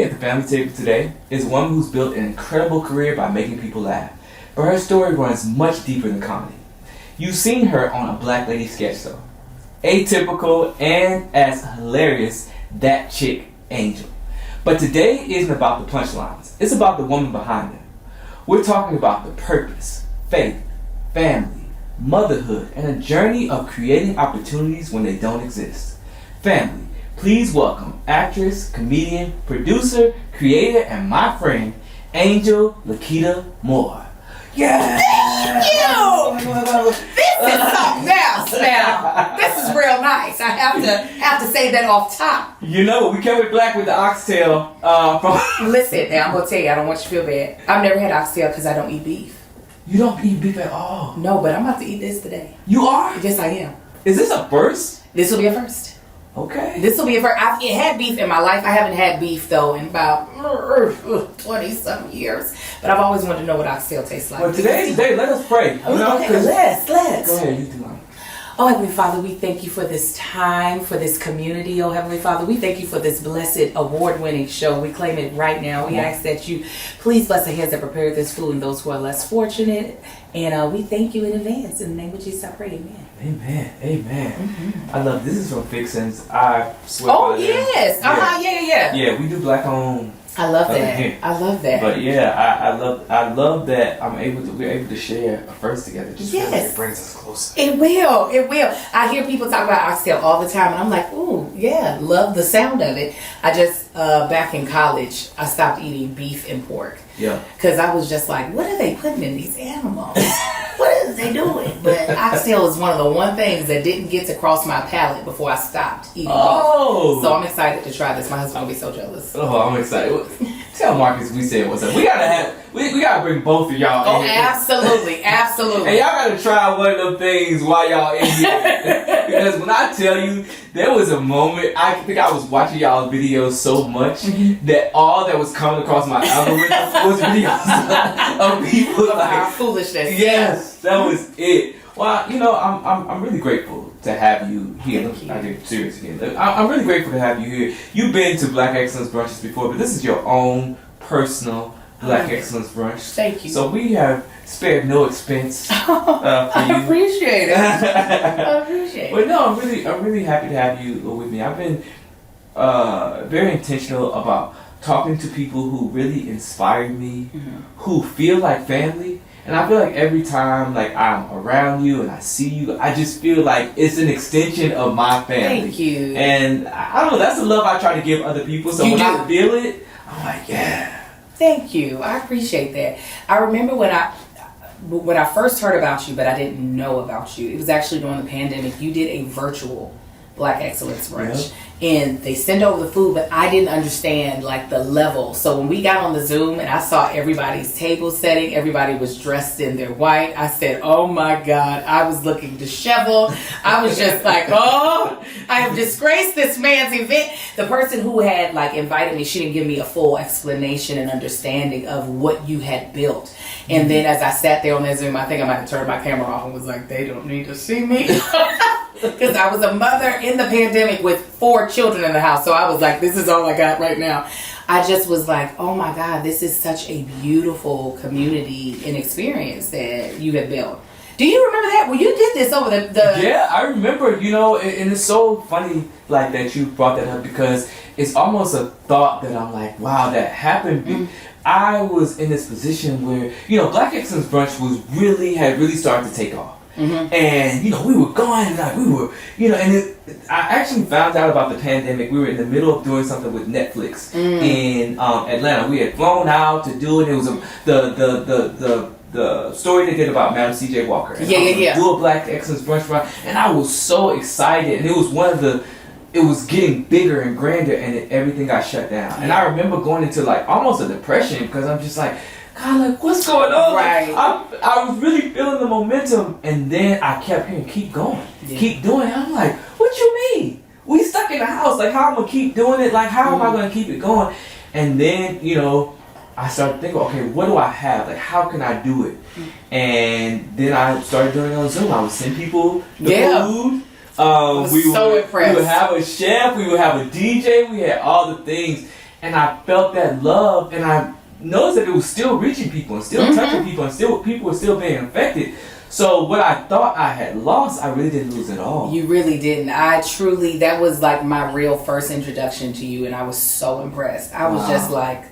me at the family table today is a woman who's built an incredible career by making people laugh. But her story runs much deeper than comedy. You've seen her on a Black Lady sketch show. Atypical and as hilarious, that chick, Angel. But today isn't about the punchlines. It's about the woman behind them. We're talking about the purpose, faith, family, motherhood, and a journey of creating opportunities when they don't exist. Family, please welcome actress, comedian, producer, creator, and my friend, Angel Laketa Moore. Yeah! Thank you! This is something else now. This is real nice. I have to say that off top. You know, we kept it black with the Oxtail from... Listen, now I'm going to tell you, I don't want you to feel bad. I've never had Oxtail because I don't eat beef. You don't eat beef at all? No, but I'm about to eat this today. You are? Yes, I am. Is this a first? This will be a first. Okay. This will be a first. I've had beef in my life. I haven't had beef, though, in about 20-some years. But I've always wanted to know what Oxtail tastes like. Well, today's the day. Let us pray. You know? Okay, let's. Go ahead, you do mine. Oh, Heavenly Father, we thank you for this time, for this community. Oh, Heavenly Father, we thank you for this blessed, award-winning show. We claim it right now. We ask that you please bless the hands that prepared this food and those who are less fortunate. And we thank you in advance. In the name of Jesus, I pray. Amen. Amen. Amen. Mm-hmm. I love this. Is from Fixins. I swear. Oh, yes. Yeah. Yeah, we do black owned. I love that. I love that. But yeah, I love that we're able to share a first together. Just feels like it brings us closer. It will. I hear people talk about Oxtail all the time, and I'm like, ooh, yeah, love the sound of it. I just back in college, I stopped eating beef and pork. Yeah. Because I was just like, what are they putting in these animals? What are they doing? But Oxtail is one of the one things that didn't get to cross my palate before I stopped eating beef. So I'm excited to try this. My husband will be so jealous. Oh, I'm excited. Tell Marcus we said what's up. We gotta bring both of y'all in. Oh, absolutely. And y'all gotta try one of them things while y'all in here. Because when I tell you, there was a moment, I think I was watching y'all's videos so much that all that was coming across my algorithm was videos of people like foolishness. Yes, that was it. Well, you know, I'm really grateful to have you here. Thank you. I get serious again. I'm really grateful to have you here. You've been to Black Excellence Brunches before, but this is your own personal Black Excellence Brunch. Thank you. So we have spared no expense for you. I appreciate it. I appreciate it. But no, I'm really happy to have you with me. I've been very intentional about talking to people who really inspire me, who feel like family. And I feel like every time like I'm around you and I see you, I just feel like it's an extension of my family. Thank you. And I don't know, that's the love I try to give other people. So when I feel it, I'm like, yeah. Thank you. I appreciate that. I remember when I first heard about you, but I didn't know about you. It was actually during the pandemic. You did a virtual Black Excellence Brunch. And they send over the food, but I didn't understand like the level. So when we got on the Zoom and I saw everybody's table setting, everybody was dressed in their white. I said, oh my God, I was looking disheveled. I was just like, oh, I have disgraced this man's event. The person who had like invited me, she didn't give me a full explanation and understanding of what you had built. And then as I sat there on that Zoom, I think I might have turned my camera off and was like, they don't need to see me. Because I was a mother in the pandemic with 4 children in the house. So I was like, this is all I got right now. I just was like, oh my God, this is such a beautiful community and experience that you have built. Do you remember that? Well, you did this over the... Yeah, I remember, you know, and it's so funny like that you brought that up because it's almost a thought that I'm like, wow, that happened. I was in this position where, you know, Black Excellence Brunch had really started to take off. And, you know, we were going, like, we were, you know, and I actually found out about the pandemic. We were in the middle of doing something with Netflix in Atlanta. We had flown out to do it. It was the story they did about Madam C.J. Walker. And do a Black Excellence Brunch run. And I was so excited. And it was it was getting bigger and grander, and everything got shut down. And I remember going into, like, almost a depression because I'm just like, God, like, what's going on? Right. Like, I was really feeling the momentum, and then I kept hearing, keep going, keep doing it. I'm like, what you mean? We stuck in the house. Like, how am I going to keep doing it? Like, how am I going to keep it going? And then, you know, I started thinking, okay, what do I have? Like, how can I do it? And then I started doing it on Zoom. I would send people the food. I was so impressed. We would have a chef. We would have a DJ. We had all the things. and I felt that love, and I noticed that it was still reaching people and still touching people, and still people were still being affected. So what I thought I had lost, I really didn't lose at all. You really didn't. That was like my real first introduction to you, and I was so impressed. I was just like,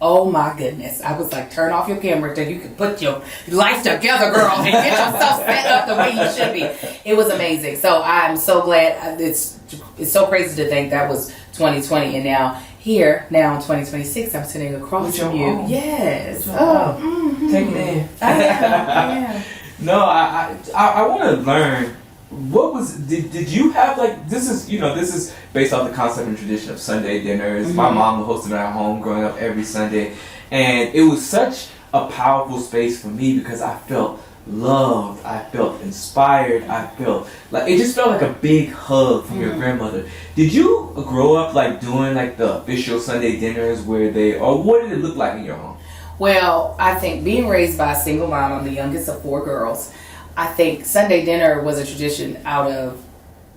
oh my goodness. I was like, turn off your camera so you can put your life together, girl, and get yourself set up the way you should be. It was amazing. So I'm so glad. It's so crazy to think that was 2020, and now in 2026, I'm sitting across from you. Yes. Take it in. I am. No, I want to learn. Did you have like, this is based off the concept and tradition of Sunday dinners. My mom hosted at home growing up every Sunday, and it was such a powerful space for me because I felt loved, I felt inspired, I felt like it just felt like a big hug from your grandmother. Did you grow up like doing like the official Sunday dinners or what did it look like in your home? Well, I think being raised by a single mom, I'm the youngest of 4 girls. I think Sunday dinner was a tradition out of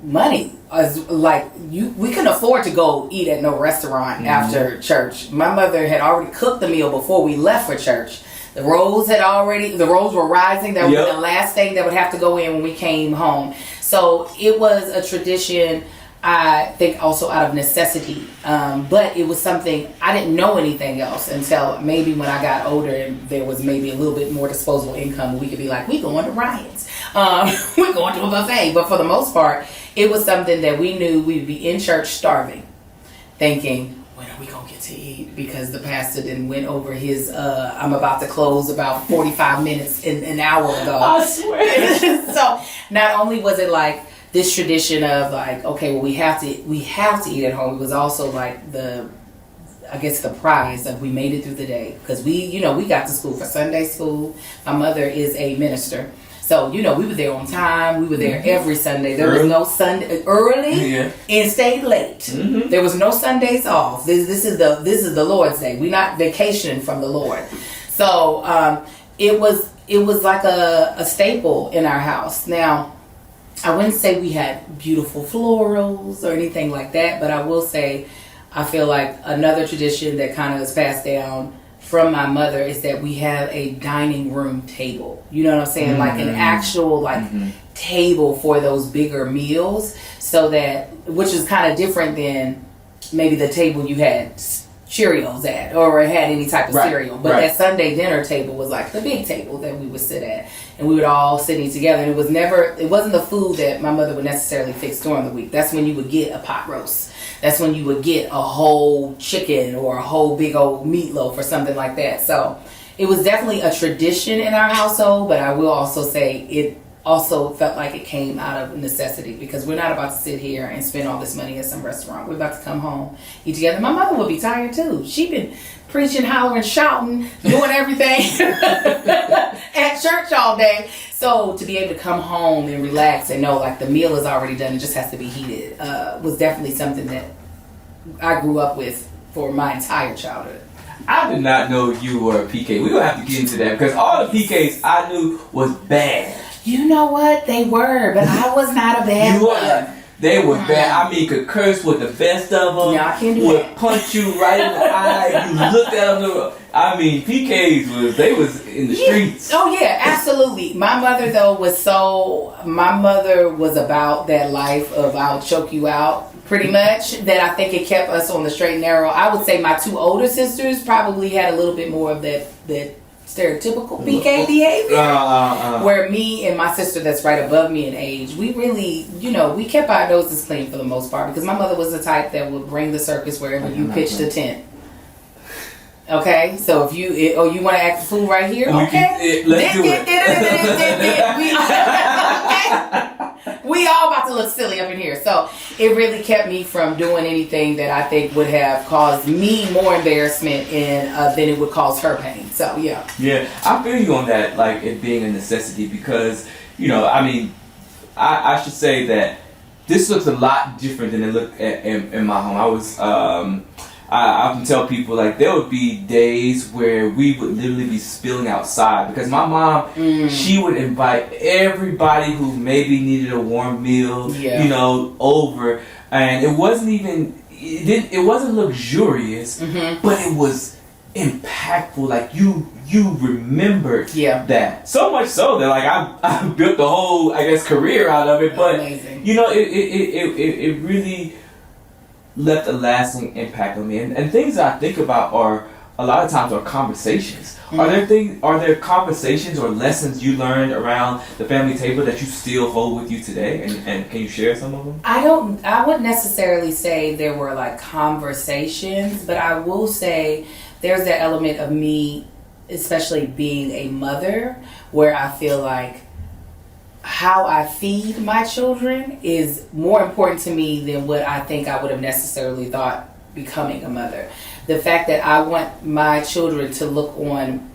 money. We couldn't afford to go eat at no restaurant after church. My mother had already cooked the meal before we left for church. The rolls were rising. That was the last thing that would have to go in when we came home. So it was a tradition, I think, also out of necessity. But it was something, I didn't know anything else until maybe when I got older and there was maybe a little bit more disposable income. We could be like, we going to Ryan's. We're going to a buffet. But for the most part, it was something that we knew we'd be in church starving, thinking, when are we going to get to eat? Because the pastor then went over his, I'm about to close about 45 minutes an hour ago. I swear. So not only was it like this tradition of like, okay, well, we have to eat at home. It was also like the prize of we made it through the day. Because we got to school for Sunday school. My mother is a minister. So, we were there on time. We were there every Sunday. There was no Sunday early and stayed late. There was no Sundays off. This is the Lord's Day. We're not vacationing from the Lord. So it was like a staple in our house. Now, I wouldn't say we had beautiful florals or anything like that, but I will say I feel like another tradition that kind of is passed down from my mother is that we have a dining room table. You know what I'm saying? Like an actual table for those bigger meals, so that, which is kind of different than maybe the table you had Cheerios at or had any type of cereal. But that Sunday dinner table was like the big table that we would sit at, and we would all sitting together. And it wasn't the food that my mother would necessarily fix during the week. That's when you would get a pot roast. That's when you would get a whole chicken or a whole big old meatloaf or something like that. So it was definitely a tradition in our household, but I will also say it also felt like it came out of necessity, because we're not about to sit here and spend all this money at some restaurant. We're about to come home, eat together. My mother would be tired too. She'd been preaching, hollering, shouting, doing everything at church all day. So to be able to come home and relax and know like the meal is already done, it just has to be heated, was definitely something that I grew up with for my entire childhood. I did not know you were a PK. We're going to have to get into that, because all the PKs I knew was bad. You know what? They were, but I was not a bad one. They were bad. I mean, could curse with the best of them. Yeah, I can't do would that. Punch you right in the eye. You looked at them. I mean, PKs was in the streets. Oh yeah, absolutely. My mother though was about that life of I'll choke you out, pretty much, that I think it kept us on the straight and narrow. I would say my 2 older sisters probably had a little bit more of that stereotypical PK behavior, where me and my sister that's right above me in age, we really, we kept our noses clean for the most part, because my mother was the type that would bring the circus wherever you pitched the tent. Okay, so if you want to act the fool right here, okay, let's do it. We all about to look silly up in here. So it really kept me from doing anything that I think would have caused me more embarrassment than it would cause her pain. So yeah. Yeah, I feel you on that, like it being a necessity, because I should say that this looks a lot different than it looked in my home. I often tell people, like, there would be days where we would literally be spilling outside, because my mom, she would invite everybody who maybe needed a warm meal, over, and it wasn't even it wasn't luxurious, but it was impactful. Like you remembered that so much so that like I built the whole, I guess, career out of it. But amazing. you know, it really left a lasting impact on me. And things that I think about are a lot of times are conversations. Are there conversations or lessons you learned around the family table that you still hold with you today? And can you share some of them? I wouldn't necessarily say there were like conversations, but I will say there's that element of me, especially being a mother, where I feel like how I feed my children is more important to me than what I think I would have necessarily thought becoming a mother. The fact that I want my children to look on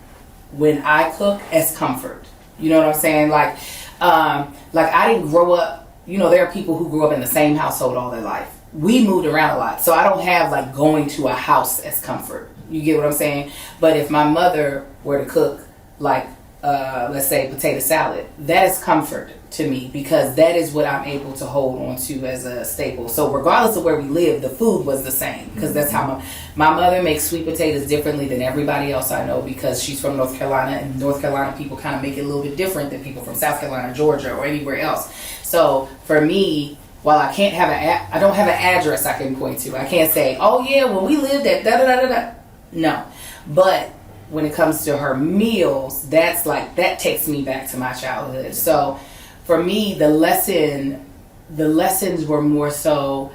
when I cook as comfort. You know what I'm saying? Like I didn't grow up, you know, there are people who grew up in the same household all their life. We moved around a lot. So I don't have like going to a house as comfort. You get what I'm saying? But if my mother were to cook like, let's say potato salad, that is comfort to me because that is what I'm able to hold on to as a staple. So regardless of where we live, the food was the same because that's how my mother makes sweet potatoes differently than everybody else I know because she's from North Carolina, and North Carolina people kind of make it a little bit different than people from South Carolina, Georgia, or anywhere else. So for me, while I can't have I don't have an address I can point to. I can't say, oh yeah, when we lived at da da da da da. No, but when it comes to her meals, that's like, that takes me back to my childhood. So for me, the lessons were more so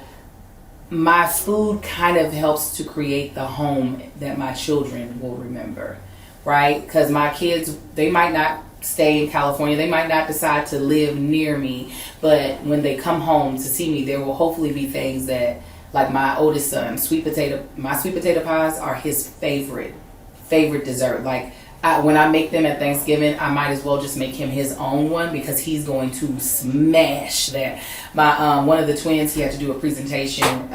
my food kind of helps to create the home that my children will remember, right? Because my kids, they might not stay in California, they might not decide to live near me, but when they come home to see me, there will hopefully be things that, like my oldest son, my sweet potato pies are his favorite dessert. Like when I make them at Thanksgiving, I might as well just make him his own one because he's going to smash that. My one of the twins, he had to do a presentation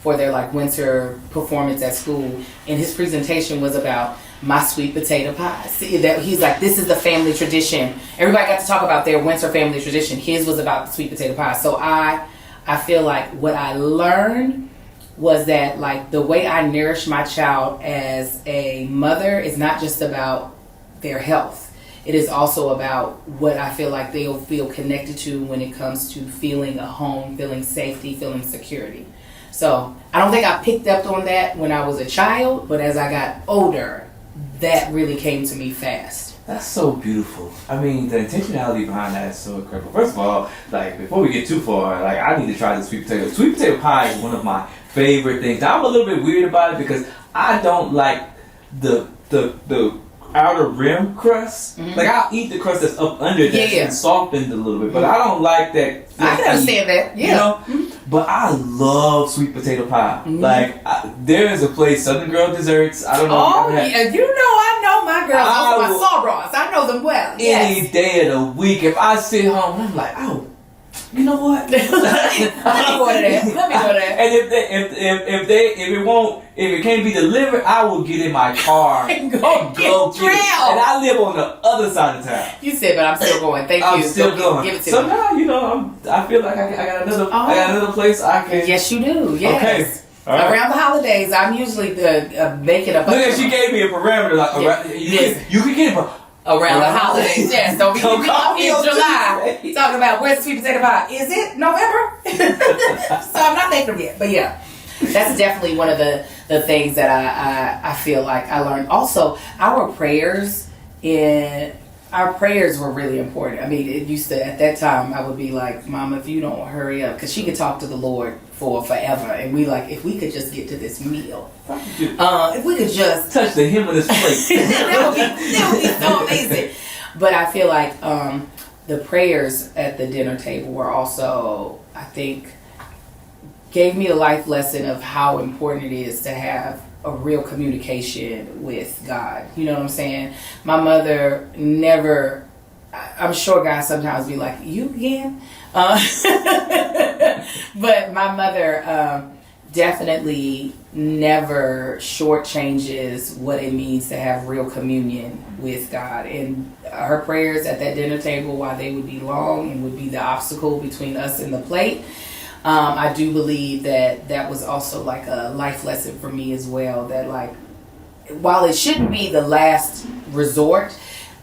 for their like winter performance at school, and his presentation was about my sweet potato pies. He's like, this is the family tradition. Everybody got to talk about their winter family tradition. His was about the sweet potato pie. So I feel like what I learned was that like the way I nourish my child as a mother is not just about their health. It is also about what I feel like they'll feel connected to when it comes to feeling a home, feeling safety, feeling security. So I don't think I picked up on that when I was a child, but as I got older, that really came to me fast. That's so beautiful. I mean, the intentionality behind that is so incredible. First of all, like before we get too far, like I need to try the sweet potato. Sweet potato pie is one of my favorite things. Now, I'm a little bit weird about it because I don't like the outer rim crust. Mm-hmm. Like I'll eat the crust that's up under that and softened a little bit, but I don't like that. I can understand that. Yeah. You know? But I love sweet potato pie. Mm-hmm. Like there is a place, Southern Girl Desserts. I don't know. Oh yeah, you know I know my girls. My sorors. I know them well. Any day of the week, if I sit home, I'm like, oh, you know what? Let me go to that. And if it can't be delivered, I will get in my car and go get it. And I live on the other side of town. You said, but I'm still going. Thank you. I'm still going. Give it to Somehow, you know, I feel like I got another place I can. Yes, you do. Yes. Okay. Right. Around the holidays, I'm usually making up. Look at, she gave me a parameter. Like you can get it. Around the holidays, yes. Don't be in July talking about where's the sweet potato pie. Is it November? So I'm not thinking of it. But yeah, that's definitely one of the things that I feel like I learned. Also, our prayers were really important. I mean, it used to, at that time, I would be like, Mama, if you don't hurry up, because she could talk to the Lord for forever. And we like, if we could just get to this meal. If we could just touch the hem of this plate. that would be so amazing. But I feel like the prayers at the dinner table were also, I think, gave me a life lesson of how important it is to have a real communication with God. You know what I'm saying? My mother never, I'm sure guys sometimes be like, you again? But my mother definitely never shortchanges what it means to have real communion with God. And her prayers at that dinner table, while they would be long and would be the obstacle between us and the plate, I do believe that was also like a life lesson for me as well. That like, while it shouldn't be the last resort,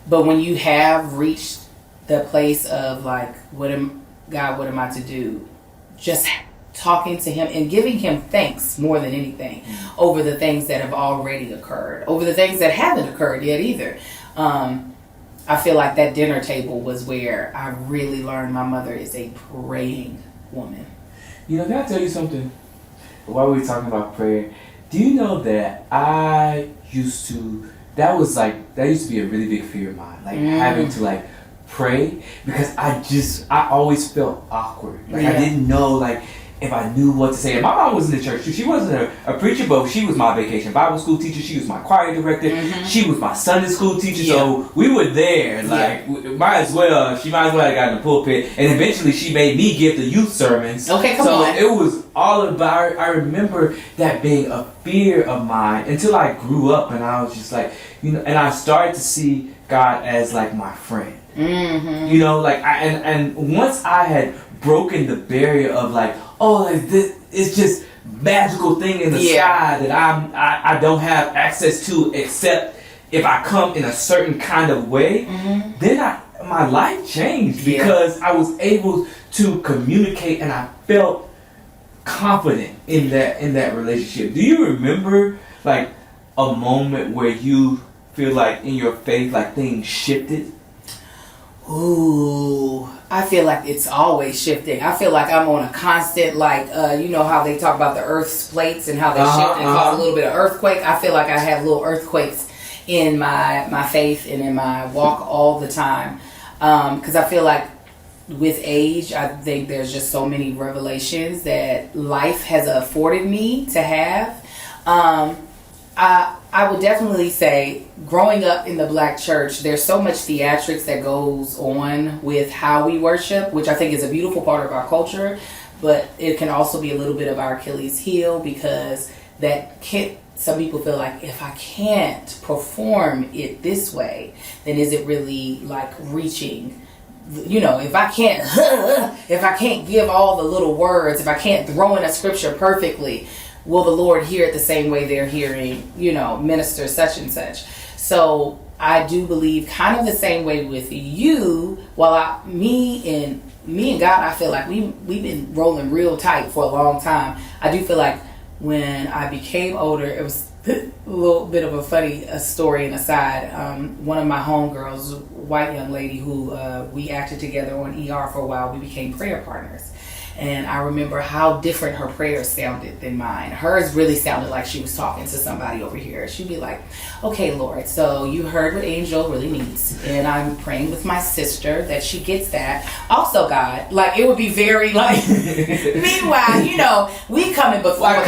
but when you have reached the place of like, what am I to do? Just talking to him and giving him thanks more than anything over the things that have already occurred, over the things that haven't occurred yet either. I feel like that dinner table was where I really learned my mother is a praying woman. You know, can I tell you something? While we were talking about prayer, do you know that used to be a really big fear of mine, like having to like pray, because I always felt awkward. Like I didn't know like if I knew what to say. And my mom was in the church too. She wasn't a preacher, but she was my vacation Bible school teacher. She was my choir director. She was my Sunday school teacher. So we were there. Like she might as well have got in the pulpit. And eventually she made me give the youth sermons. Okay, come on. So it was all about, I remember that being a fear of mine until I grew up, and I was just like, you know, and I started to see God as like my friend. You know, like and once I had broken the barrier of like, oh, like this, it's just magical thing in the sky that I don't have access to except if I come in a certain kind of way, then my life changed because I was able to communicate and I felt confident in that relationship. Do you remember like a moment where you feel like in your faith like things shifted? Ooh, I feel like it's always shifting. I feel like I'm on a constant, like, you know how they talk about the Earth's plates and how they shift and cause a little bit of earthquake. I feel like I have little earthquakes in my faith and in my walk all the time. Because I feel like with age, I think there's just so many revelations that life has afforded me to have. I would definitely say, growing up in the black church, there's so much theatrics that goes on with how we worship, which I think is a beautiful part of our culture, but it can also be a little bit of our Achilles heel, because some people feel like, if I can't perform it this way, then is it really like reaching? You know, if I can't give all the little words, if I can't throw in a scripture perfectly, will the Lord hear it the same way they're hearing, you know, minister such and such? So I do believe kind of the same way with you. While me and God, I feel like we've been rolling real tight for a long time. I do feel like when I became older, it was a little bit of a funny story and aside. One of my homegirls, a white young lady who we acted together on ER for a while, we became prayer partners. And I remember how different her prayers sounded than mine. Hers really sounded like she was talking to somebody over here. She'd be like, okay, Lord, so you heard what Angel really needs. And I'm praying with my sister that she gets that. Also, God, like, it would be very like, meanwhile, you know, we coming before you.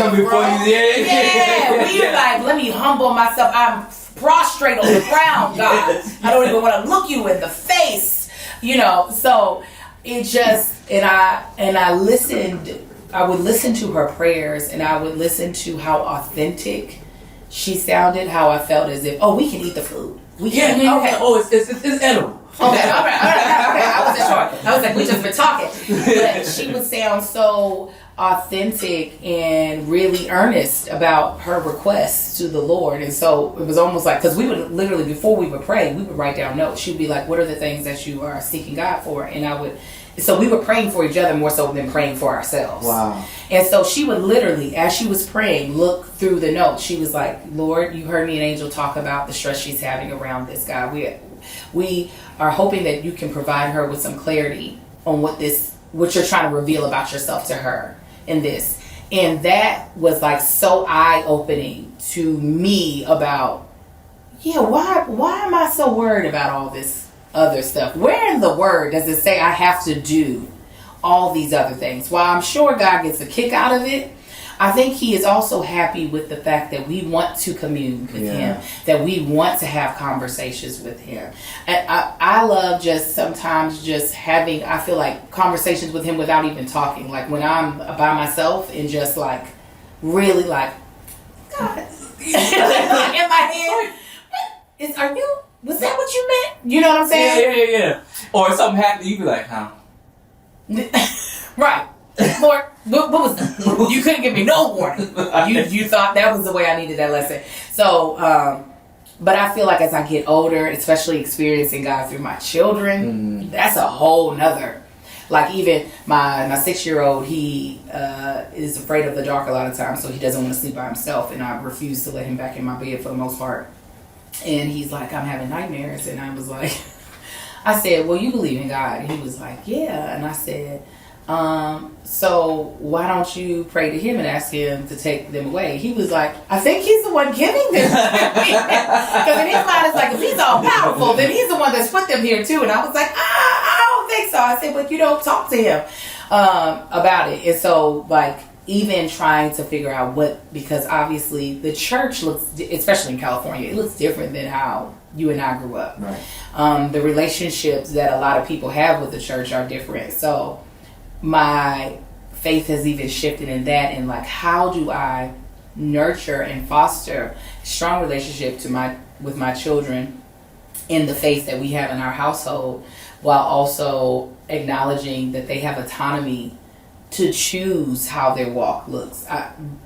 Yeah, we like, let me humble myself. I'm prostrate on the ground, God. I don't even want to look you in the face, you know. So it just, and I listened. I would listen to her prayers, and I would listen to how authentic she sounded. How I felt as if, oh, we can eat the food. We can. Okay. Oh, it's edible. Okay, all right. I wasn't sure. I was like, we just been talking. But she would sound so authentic and really earnest about her requests to the Lord. And so it was almost like, because we would literally, before we would pray, we would write down notes. She'd be like, what are the things that you are seeking God for? And so we were praying for each other more so than praying for ourselves. Wow. And so she would literally, as she was praying, look through the notes. She was like, Lord, you heard me and Angel talk about the stress she's having around this, God. We are hoping that you can provide her with some clarity on what you're trying to reveal about yourself to her in this. And that was like so eye-opening to me about, why am I so worried about all this other stuff? Where in the word does it say I have to do all these other things? While I'm sure God gets a kick out of it, I think he is also happy with the fact that we want to commune with him, that we want to have conversations with him. And I love just sometimes just having, I feel like, conversations with him without even talking. Like when I'm by myself and just like, really like, God, in my head, was that what you meant? You know what I'm saying? Yeah. Or something happened, you be like, huh? Right. Lord, what was you couldn't give me no warning. You thought that was the way I needed that lesson. So, but I feel like as I get older, especially experiencing God through my children, that's a whole nother. Like even my 6-year-old, he is afraid of the dark a lot of times, so he doesn't want to sleep by himself, and I refuse to let him back in my bed for the most part. And he's like, I'm having nightmares, and I was like, I said, well, you believe in God? And he was like, yeah. And I said, so why don't you pray to him and ask him to take them away? He was like, I think he's the one giving them. Because in his mind, it's like, if he's all powerful, then he's the one that's put them here too. And I was like, I don't think so. I said, but you don't talk to him about it. And so, like, even trying to figure out because obviously the church looks, especially in California, it looks different than how you and I grew up. Right. The relationships that a lot of people have with the church are different. So my faith has even shifted in that, and like, how do I nurture and foster a strong relationship with my children in the faith that we have in our household, while also acknowledging that they have autonomy to choose how their walk looks.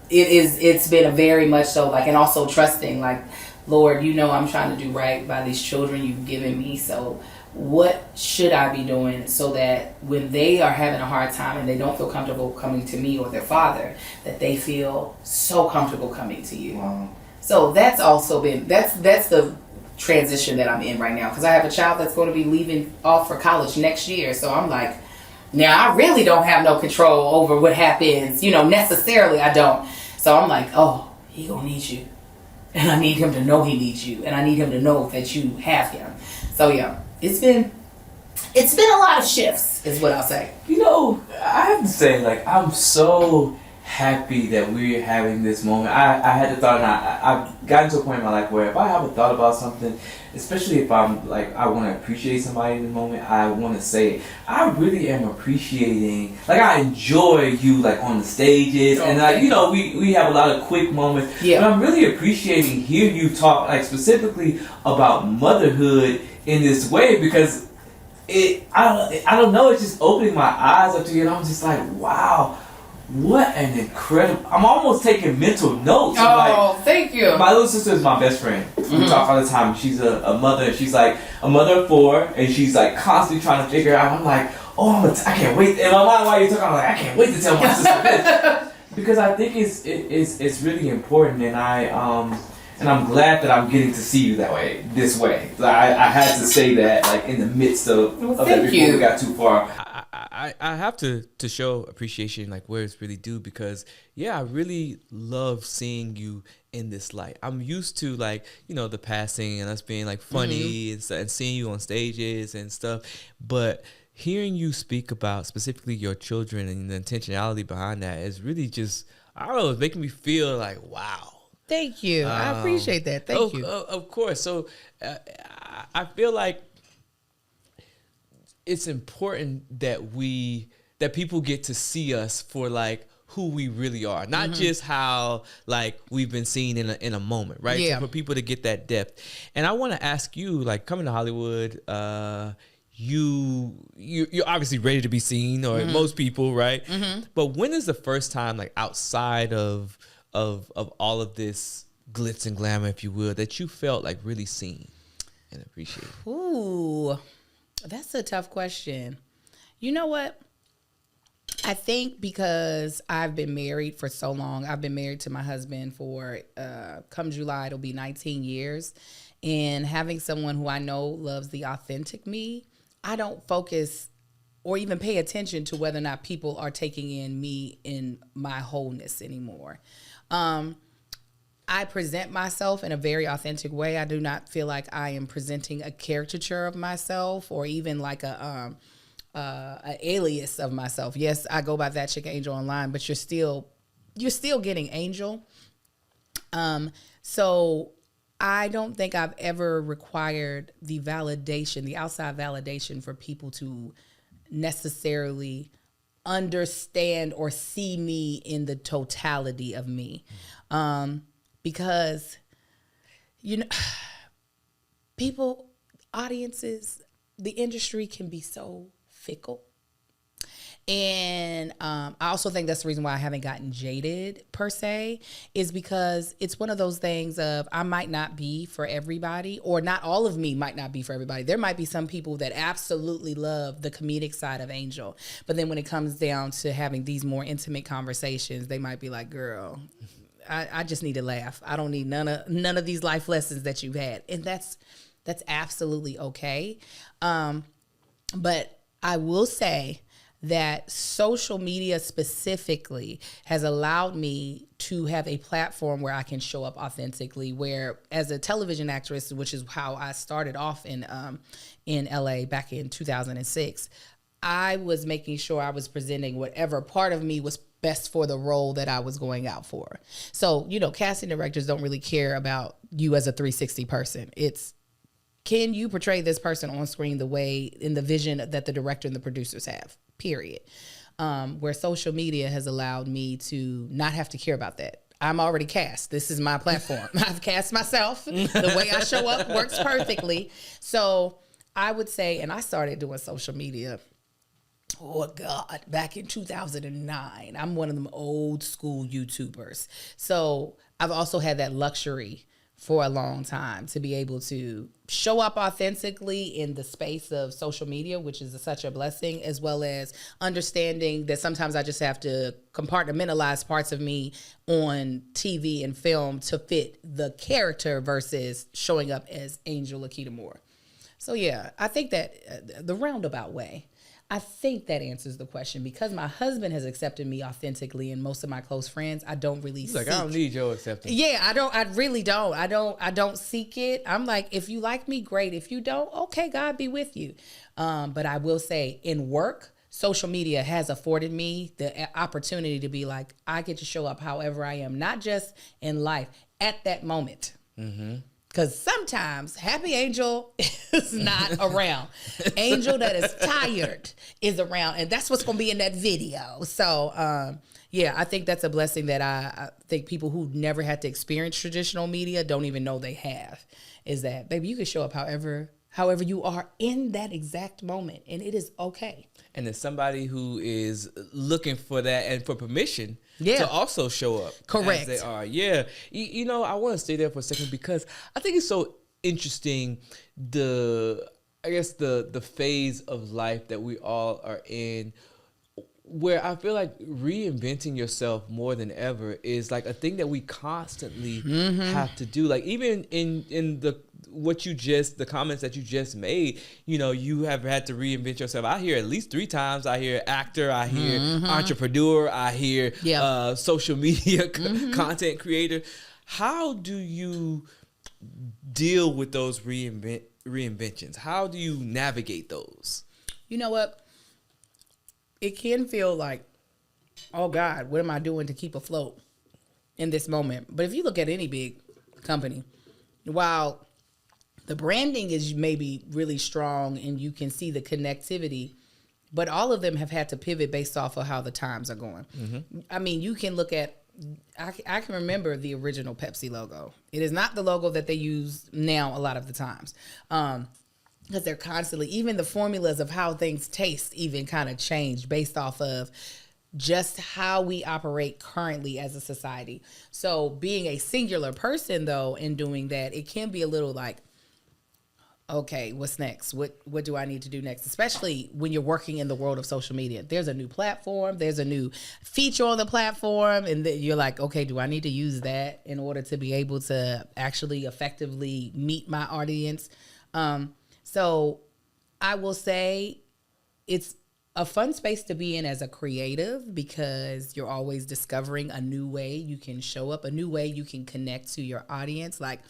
It's been a very much so, like, and also trusting, like, Lord, you know I'm trying to do right by these children you've given me, so what should I be doing so that when they are having a hard time and they don't feel comfortable coming to me or their father, that they feel so comfortable coming to you. Wow. So that's also been, that's the transition that I'm in right now, because I have a child that's going to be leaving off for college next year. So I'm like, now I really don't have no control over what happens, necessarily I don't. So I'm like, oh, he gonna need you, and I need him to know he needs you, and I need him to know that you have him. So yeah, it's been a lot of shifts, is what I'll say. I have to say, like, I'm so happy that we're having this moment. I had the thought, and I've gotten to a point in my life where if I have a thought about something, especially if I'm like, I want to appreciate somebody in the moment, I want to say it. I really am appreciating, like, I enjoy you, like, on the stages, and like, we have a lot of quick moments. Yeah. But I'm really appreciating hearing you talk, like, specifically about motherhood in this way, because I don't know, it's just opening my eyes up to it, and I'm just like, wow. What an incredible... I'm almost taking mental notes. Thank you. My little sister is my best friend. We talk all the time. She's a mother, and she's like a mother of 4, and she's like constantly trying to figure out. I'm like, I can't wait. In my mind, while you're talking, I'm like, I can't wait to tell my sister this. Because I think it's really important, and I'm glad that I'm getting to see you this way. Like, I had to say that, like, in the midst of that before we got too far. I have to show appreciation, like, where it's really due, because I really love seeing you in this light. I'm used to, like, the passing and us being like funny and seeing you on stages and stuff, but hearing you speak about specifically your children and the intentionality behind that is really just, I don't know, it's making me feel like, wow. Thank you. I appreciate that. Thank you. Of course. So I feel like it's important that people get to see us for, like, who we really are, not just how, like, we've been seen in a moment, right? Yeah. So for people to get that depth. And I want to ask you, like, coming to Hollywood, you're obviously ready to be seen, or most people, right? But when is the first time, like, outside of all of this glitz and glamour, if you will, that you felt like really seen and appreciated? Ooh, that's a tough question. You know what? I think because I've been married for so long. I've been married to my husband for, come July, it'll be 19 years. And having someone who I know loves the authentic me, I don't focus or even pay attention to whether or not people are taking in me in my wholeness anymore. I present myself in a very authentic way. I do not feel like I am presenting a caricature of myself or even like a alias of myself. Yes, I go by That Chick Angel online, but you're still getting Angel. So I don't think I've ever required the outside validation for people to necessarily understand or see me in the totality of me. Because, audiences, the industry can be so fickle. And I also think that's the reason why I haven't gotten jaded per se, is because it's one of those things of I might not be for everybody, or not all of me might not be for everybody. There might be some people that absolutely love the comedic side of Angel, but then when it comes down to having these more intimate conversations, they might be like, girl, I just need to laugh. I don't need none of these life lessons that you've had. And that's absolutely okay. But I will say that social media specifically has allowed me to have a platform where I can show up authentically, where as a television actress, which is how I started off in LA back in 2006, I was making sure I was presenting whatever part of me was best for the role that I was going out for. So, casting directors don't really care about you as a 360 person. It's, can you portray this person on screen the way, in the vision that the director and the producers have, period. Where social media has allowed me to not have to care about that. I'm already cast. This is my platform. I've cast myself. The way I show up works perfectly. So I would say, and I started doing social media, oh God, back in 2009. I'm one of them old school YouTubers. So I've also had that luxury for a long time to be able to show up authentically in the space of social media, which is such a blessing, as well as understanding that sometimes I just have to compartmentalize parts of me on TV and film to fit the character versus showing up as Angel Laketa Moore. So yeah, I think that the roundabout way, I think that answers the question, because my husband has accepted me authentically, and most of my close friends, I don't really seek. Like, I don't need your acceptance. Yeah, I really don't. I don't seek it. I'm like, if you like me, great. If you don't, okay, God be with you. But I will say, in work, social media has afforded me the opportunity to be like, I get to show up however I am, not just in life, at that moment. Mm-hmm. Because sometimes Happy Angel is not around. Angel that is tired is around. And that's what's going to be in that video. So, yeah, I think that's a blessing that I think people who never had to experience traditional media don't even know they have. Is that, baby, you can show up however you are in that exact moment. And it is okay. And there's somebody who is looking for that and for permission to also show up. Correct. As they are. Yeah. I want to stay there for a second, because I think it's so interesting, the phase of life that we all are in, where I feel like reinventing yourself more than ever is like a thing that we constantly have to do. Like, even in the comments that you just made, you have had to reinvent yourself. I hear at least 3 times. I hear actor, I hear entrepreneur, I hear social media content creator. How do you deal with those reinventions? How do you navigate those? You know what? It can feel like, oh God, what am I doing to keep afloat in this moment? But if you look at any big company, while the branding is maybe really strong and you can see the connectivity, but all of them have had to pivot based off of how the times are going. Mm-hmm. I mean, you can look at, I can remember the original Pepsi logo. It is not the logo that they use now a lot of the times. Because they're constantly, even the formulas of how things taste even kind of change based off of just how we operate currently as a society. So being a singular person, though, in doing that, it can be a little like, okay, what's next? What do I need to do next? Especially when you're working in the world of social media. There's a new platform. There's a new feature on the platform. And you're like, okay, do I need to use that in order to be able to actually effectively meet my audience? So I will say it's a fun space to be in as a creative, because you're always discovering a new way you can show up, a new way you can connect to your audience. Like,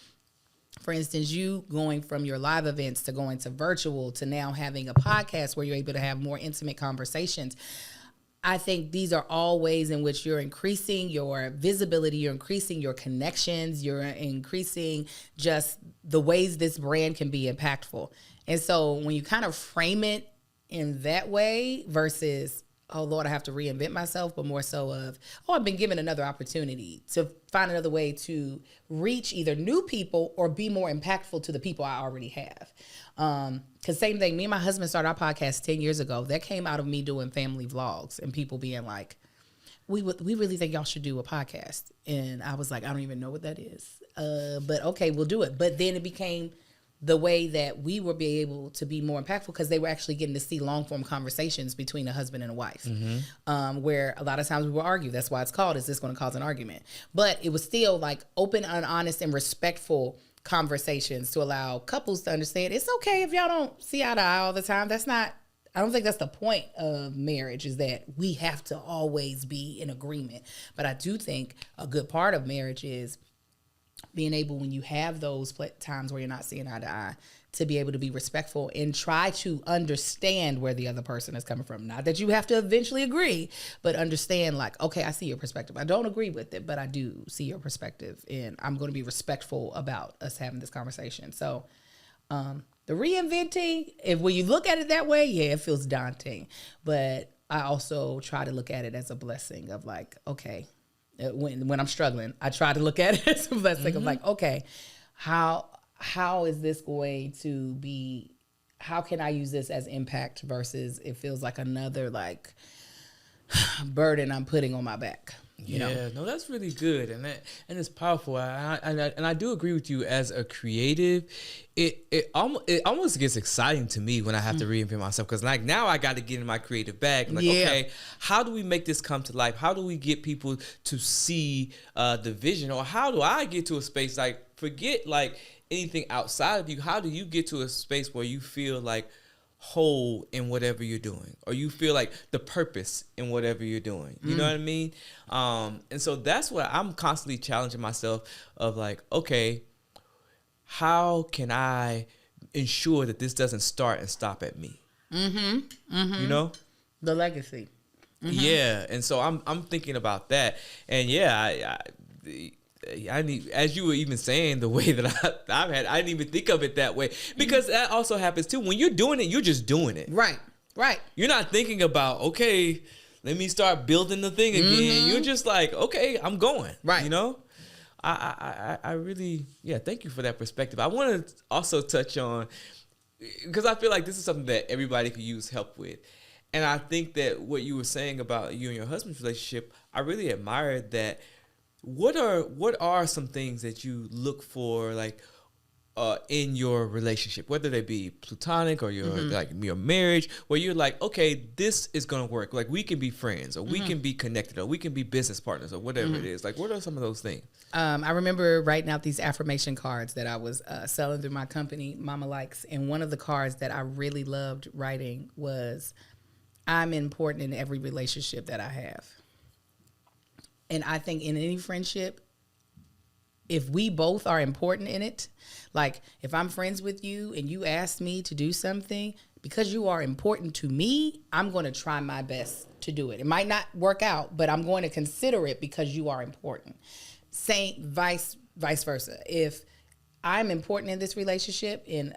for instance, you going from your live events to going to virtual to now having a podcast where you're able to have more intimate conversations. I think these are all ways in which you're increasing your visibility, you're increasing your connections, you're increasing just the ways this brand can be impactful. And so when you kind of frame it in that way versus oh Lord, I have to reinvent myself, but more so of, oh, I've been given another opportunity to find another way to reach either new people or be more impactful to the people I already have. Because same thing, me and my husband started our podcast 10 years ago. That came out of me doing family vlogs and people being like, we really think y'all should do a podcast. And I was like, I don't even know what that is. But okay, we'll do it. But then it became the way that we would be able to be more impactful because they were actually getting to see long form conversations between a husband and a wife, where a lot of times we will argue. That's why it's called, is this going to cause an argument? But it was still like open and honest and respectful conversations to allow couples to understand it's okay if y'all don't see eye to eye all the time. I don't think that's the point of marriage, is that we have to always be in agreement. But I do think a good part of marriage is being able, when you have those times where you're not seeing eye to eye, to be able to be respectful and try to understand where the other person is coming from. Not that you have to eventually agree, but understand like, okay, I see your perspective. I don't agree with it, but I do see your perspective, and I'm going to be respectful about us having this conversation. So the reinventing, when you look at it that way, yeah, it feels daunting. But I also try to look at it as a blessing of like, okay, when I'm struggling, I try to look at it as a blessing of like, okay, how is this going to be, how can I use this as impact versus it feels like another like burden I'm putting on my back. You know? No, that's really good, and it's powerful. And I do agree with you. As a creative, it almost gets exciting to me when I have to reinvent myself, because like now I got to get in my creative bag. I'm like, okay, how do we make this come to life? How do we get people to see the vision, or how do I get to a space like, forget like anything outside of you? How do you get to a space where you feel like whole in whatever you're doing, or you feel like the purpose in whatever you're doing? You know what I mean? And so that's what I'm constantly challenging myself of like, okay, how can I ensure that this doesn't start and stop at me? You know, the legacy. Yeah. And so I'm thinking about that, and I need, as you were even saying, the way that I've had, I didn't even think of it that way, because that also happens too. When you're doing it, you're just doing it. Right. You're not thinking about, okay, let me start building the thing again. You're just like, okay, I'm going. Right. You know, I really, thank you for that perspective. I want to also touch on, because I feel like this is something that everybody could use help with. And I think that what you were saying about you and your husband's relationship, I really admired that. What are some things that you look for, like, in your relationship, whether they be platonic or your like your marriage, where you're like, okay, this is gonna work. Like, we can be friends, or we can be connected, or we can be business partners, or whatever it is. Like, what are some of those things? I remember writing out these affirmation cards that I was selling through my company, Mama Likes, and one of the cards that I really loved writing was, "I'm important in every relationship that I have." And I think in any friendship, if we both are important in it, like if I'm friends with you and you ask me to do something, because you are important to me, I'm going to try my best to do it. It might not work out, but I'm going to consider it because you are important. Same vice versa. If I'm important in this relationship and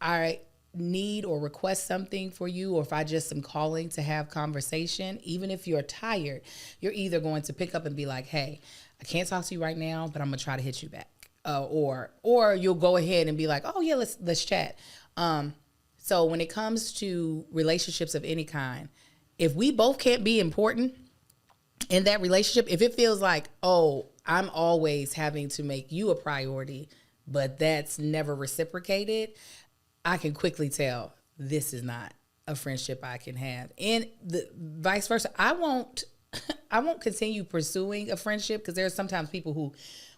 I need or request something for you, or if I just am calling to have conversation, even if you're tired, you're either going to pick up and be like, hey, I can't talk to you right now, but I'm gonna try to hit you back, or you'll go ahead and be like, oh yeah, let's chat. So when it comes to relationships of any kind, if we both can't be important in that relationship, if it feels like, oh, I'm always having to make you a priority, but that's never reciprocated, I can quickly tell this is not a friendship I can have. And the vice versa. I won't continue pursuing a friendship, because there are sometimes people who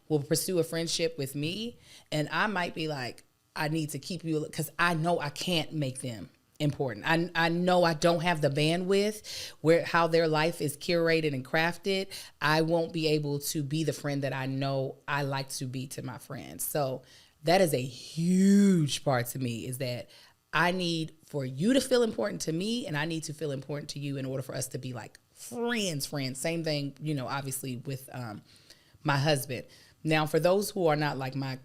will pursue a friendship with me, and I might be like, I need to keep you, because I know I can't make them important. I know I don't have the bandwidth where how their life is curated and crafted. I won't be able to be the friend that I know I like to be to my friends. So that is a huge part to me, is that I need for you to feel important to me, and I need to feel important to you in order for us to be like friends. Same thing, obviously with my husband. Now, for those who are not like my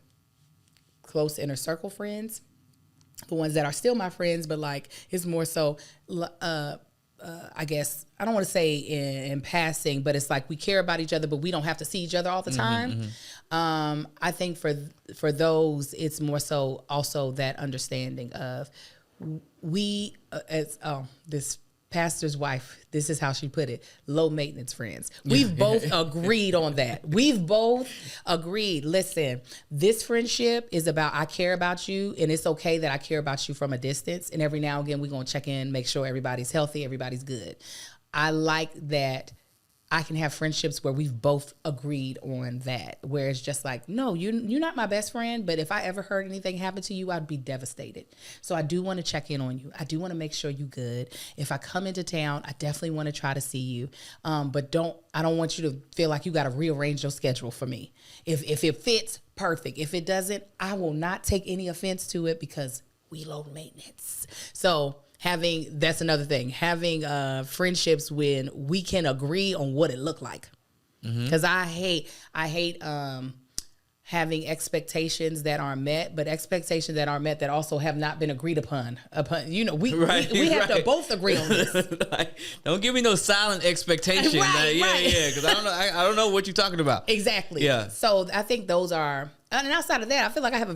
close inner circle friends, the ones that are still my friends, but like it's more so I guess I don't want to say in passing, but it's like we care about each other, but we don't have to see each other all the time. I think for those, it's more so also that understanding of we this pastor's wife, this is how she put it, low maintenance friends. We've both agreed on that. We've both agreed, listen, this friendship is about, I care about you, and it's okay that I care about you from a distance, and every now and again we're going to check in, make sure everybody's healthy, everybody's good. I like that I can have friendships where we've both agreed on that, where it's just like, no, you're not my best friend, but if I ever heard anything happen to you, I'd be devastated. So I do want to check in on you. I do want to make sure you're good. If I come into town, I definitely want to try to see you. But I don't want you to feel like you got to rearrange your schedule for me. If it fits, perfect. If it doesn't, I will not take any offense to it because we low maintenance. So that's another thing, having friendships when we can agree on what it looked like. Because I hate having expectations that aren't met, but expectations that aren't met that also have not been agreed upon. We have to both agree on this. Like, don't give me no silent expectations. Because I don't know what you're talking about. Exactly. Yeah. So I think those are, and outside of that, I feel like I have a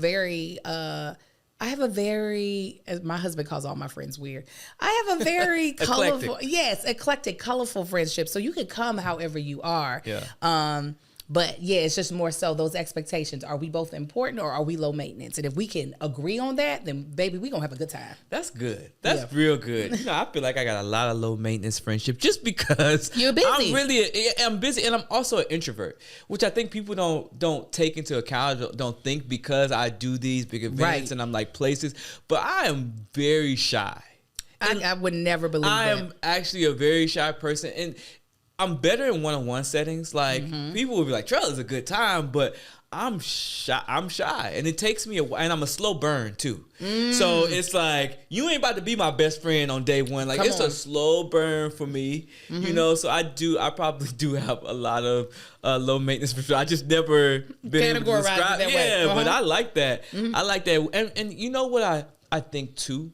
very, as my husband calls all my friends weird, I have a very colorful, eclectic, colorful friendship. So you can come however you are. Yeah. But yeah, it's just more so those expectations. Are we both important or are we low maintenance? And if we can agree on that, then baby, we gonna have a good time. That's good. That's real good. I feel like I got a lot of low maintenance friendship just because you're busy. I'm busy, and I'm also an introvert, which I think people don't take into account. Don't think because I do these big events and I'm like places, but I am very shy. I would never believe that. I am actually a very shy person, and I'm better in one-on-one settings. Like people will be like, "Trell is a good time," but I'm shy, and it takes me a while, and I'm a slow burn too. So it's like you ain't about to be my best friend on day one. Like a slow burn for me, you know. So I probably do have a lot of low maintenance. I just never been able to describe. But I like that. I like that, and you know what I think too.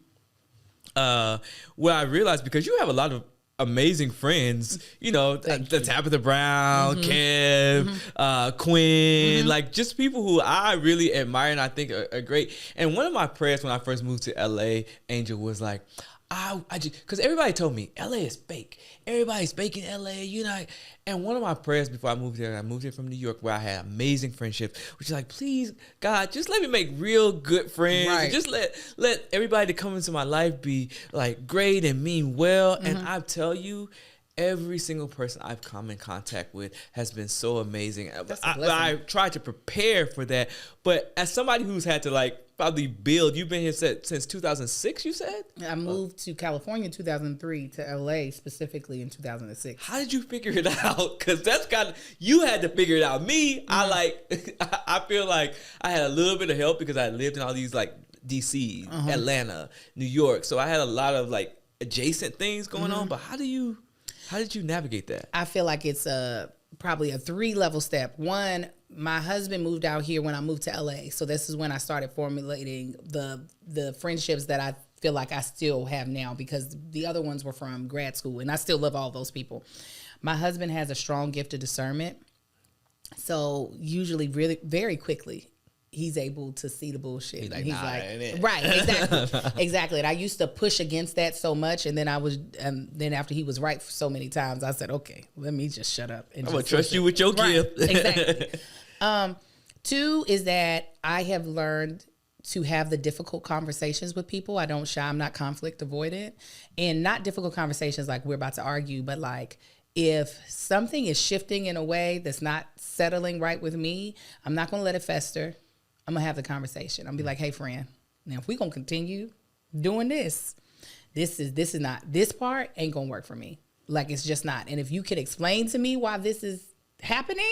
What I realized, because you have a lot of amazing friends, you know, the Tabitha Brown, Kev, Quinn, like just people who I really admire and I think are great. And one of my prayers when I first moved to LA, Angel, was like, I just, because everybody told me LA is fake. Everybody's fake in LA, you know. And one of my prayers before I moved here, I moved here from New York, where I had amazing friendships, which is like, please, God, just let me make real good friends. Right. Just let everybody that come into my life be like great and mean well. And I tell you, every single person I've come in contact with has been so amazing. I tried to prepare for that, but as somebody who's had to like probably build, you've been here since 2006, you said? I moved to California in 2003, to LA specifically in 2006. How did you figure it out? Because you had to figure it out. Me, I feel like I had a little bit of help because I lived in all these like DC, Atlanta, New York. So I had a lot of like adjacent things going on, but how did you navigate that? I feel like it's probably a 3-level step. One, my husband moved out here when I moved to LA. So this is when I started formulating the friendships that I feel like I still have now, because the other ones were from grad school and I still love all those people. My husband has a strong gift of discernment. So usually really very quickly, he's able to see the bullshit. He's like, right, exactly. And I used to push against that so much, and then after he was right for so many times, I said, okay, let me just shut up. And I'm gonna trust you with your gift. Exactly. 2 is that I have learned to have the difficult conversations with people. I don't shy. I'm not conflict avoidant, and not difficult conversations like we're about to argue, but like, if something is shifting in a way that's not settling right with me, I'm not going to let it fester. I'm going to have the conversation. I'm going to be like, hey, friend, now if we're going to continue doing this part ain't going to work for me. Like, it's just not. And if you could explain to me why this is happening,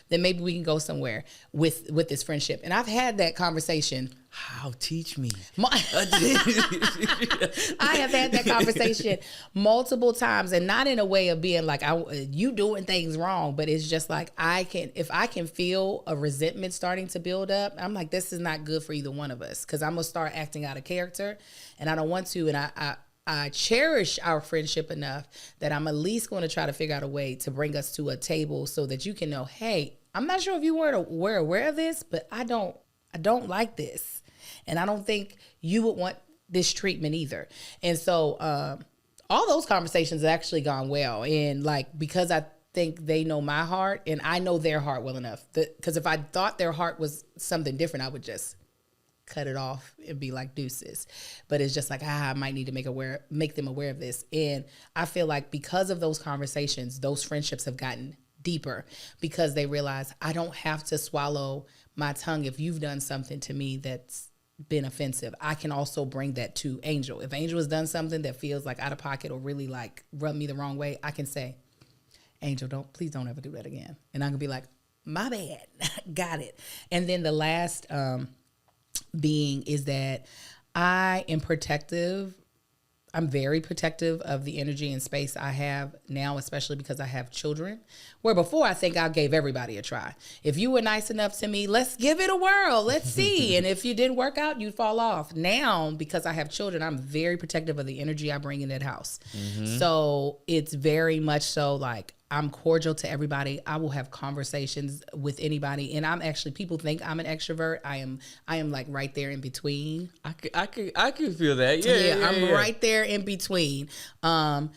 then maybe we can go somewhere with this friendship. And I've had that conversation. How? Teach me. I have had that conversation multiple times, and not in a way of being like, you doing things wrong, but it's just like, if I can feel a resentment starting to build up, I'm like, this is not good for either one of us, because I'm gonna start acting out of character, and I don't want to. And I cherish our friendship enough that I'm at least going to try to figure out a way to bring us to a table so that you can know, hey, I'm not sure if you were aware of this, but I don't like this. And I don't think you would want this treatment either. And so all those conversations have actually gone well. And like, because I think they know my heart and I know their heart well enough. Because if I thought their heart was something different, I would just cut it off and be like deuces. But it's just like, I might need to make them aware of this. And I feel like because of those conversations, those friendships have gotten deeper because they realize I don't have to swallow my tongue if you've done something to me that's been offensive. I can also bring that to Angel. If Angel has done something that feels like out of pocket or really like rub me the wrong way, I can say, Angel, please don't ever do that again. And I can be like, my bad, got it. And then the last being is that I am protective. I'm very protective of the energy and space I have now, especially because I have children. Where before, I think I gave everybody a try. If you were nice enough to me, let's give it a whirl. Let's see. And if you didn't work out, you'd fall off. Now, because I have children, I'm very protective of the energy I bring in that house. Mm-hmm. So it's very much so like, I'm cordial to everybody. I will have conversations with anybody. And I'm actually, people think I'm an extrovert. I am like right there in between. I can feel that. Yeah, I'm right there in between. And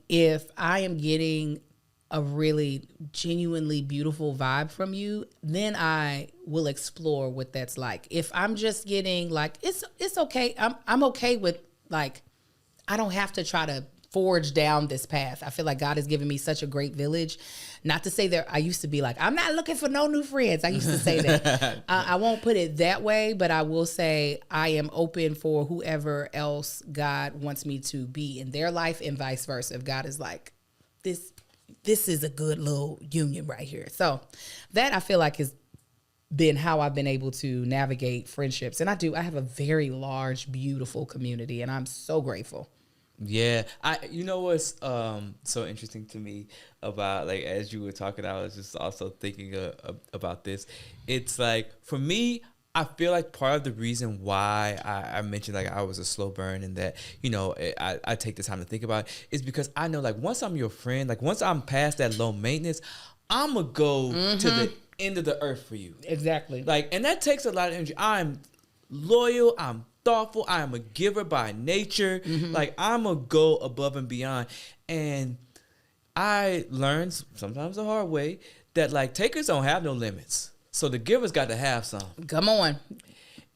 if I am getting a really genuinely beautiful vibe from you, then I will explore what that's like. If I'm just getting like, it's okay. I'm okay with like, I don't have to try to forge down this path. I feel like God has given me such a great village. Not to say that I used to be like, I'm not looking for no new friends. I used to say that. I won't put it that way, but I will say I am open for whoever else God wants me to be in their life and vice versa. If God is like, this is a good little union right here. So that I feel like has been how I've been able to navigate friendships. And I have a very large, beautiful community, and I'm so grateful. Yeah, you know what's so interesting to me about, like, as you were talking, I was just also thinking about this. It's like, for me, I feel like part of the reason why I mentioned like I was a slow burn and that, you know, I take the time to think about it is because I know like once I'm your friend, like once I'm past that low maintenance, I'm gonna go to the end of the earth for you. Exactly. Like, and that takes a lot of energy. I'm loyal. I'm thoughtful. I am a giver by nature. Like, I'm a go above and beyond. And I learned sometimes the hard way that like takers don't have no limits. So the givers got to have some. Come on.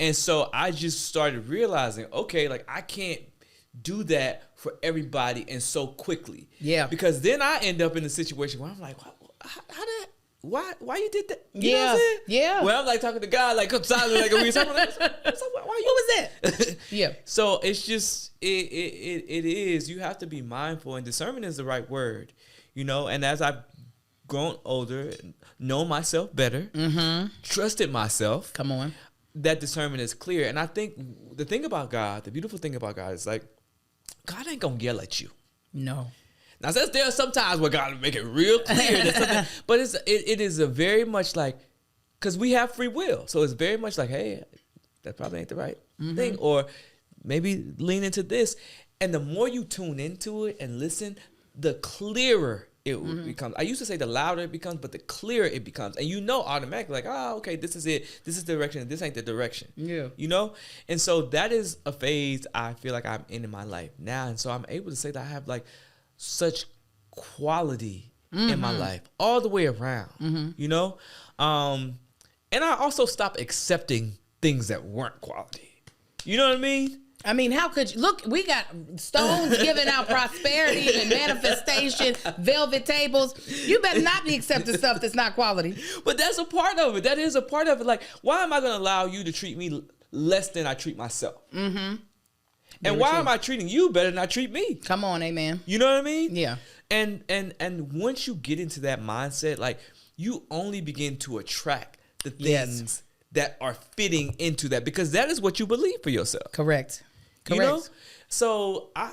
And so I just started realizing, okay, like I can't do that for everybody and so quickly. Yeah. Because then I end up in a situation where I'm like, why you did that? You know what I'm saying? Yeah. Well, I'm like talking to God, like, I'm sorry, like, we talking about what was that? Yeah. So it's just, it is, you have to be mindful, and discernment is the right word, you know? And as I've grown older, know myself better, trusted myself. Come on. That discernment is clear. And I think the thing about God, the beautiful thing about God is like, God ain't gonna yell at you. No. Now, there are some times where God will make it real clear that something, but it is a very much like, because we have free will, so it's very much like, hey, that probably ain't the right thing, or maybe lean into this, and the more you tune into it and listen, the clearer it becomes. I used to say the louder it becomes, but the clearer it becomes, and you know automatically, like, oh, okay, this is it. This is the direction. This ain't the direction. Yeah, you know, and so that is a phase I feel like I'm in my life now, and so I'm able to say that I have like such quality in my life all the way around, you know? And I also stopped accepting things that weren't quality. You know what I mean? I mean, how could you look? We got stones giving out prosperity and manifestation, velvet tables. You better not be accepting stuff that's not quality. But that's a part of it. That is a part of it. Like, why am I going to allow you to treat me less than I treat myself? And why am I treating you better than I treat me? Come on, amen. You know what I mean? Yeah. And once you get into that mindset, like, you only begin to attract the things that are fitting into that, because that is what you believe for yourself. Correct. You know? So I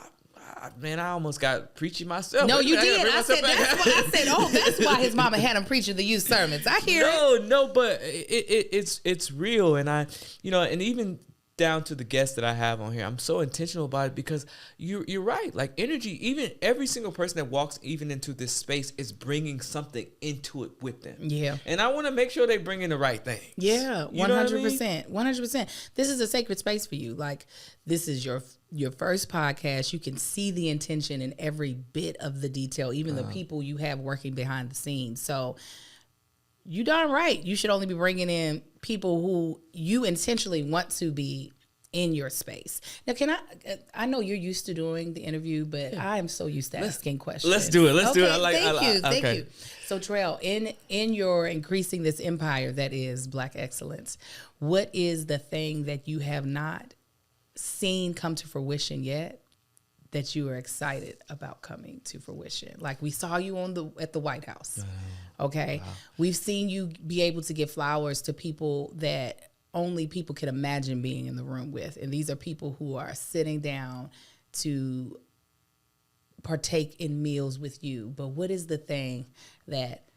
almost got preachy myself. No, you did. I said that's why his mama had him preaching the youth sermons. I hear it. No, but it's real, and I, you know, and even down to the guests that I have on here, I'm so intentional about it because you're right. Like energy, even every single person that walks even into this space is bringing something into it with them. Yeah. And I want to make sure they bring in the right things. Yeah, 100%. 100%. This is a sacred space for you. Like, this is your first podcast. You can see the intention in every bit of the detail, even the people you have working behind the scenes. So you darn right. You should only be bringing in people who you intentionally want to be in your space. Now, I know you're used to doing the interview, but I am so used to asking questions. Let's do it. Let's do it. Thank you. So, Trell, in your increasing this empire that is Black excellence, what is the thing that you have not seen come to fruition yet that you are excited about coming to fruition? Like, we saw you at the White House. Okay. Wow. We've seen you be able to give flowers to people that only people can imagine being in the room with. And these are people who are sitting down to partake in meals with you. But what is the thing that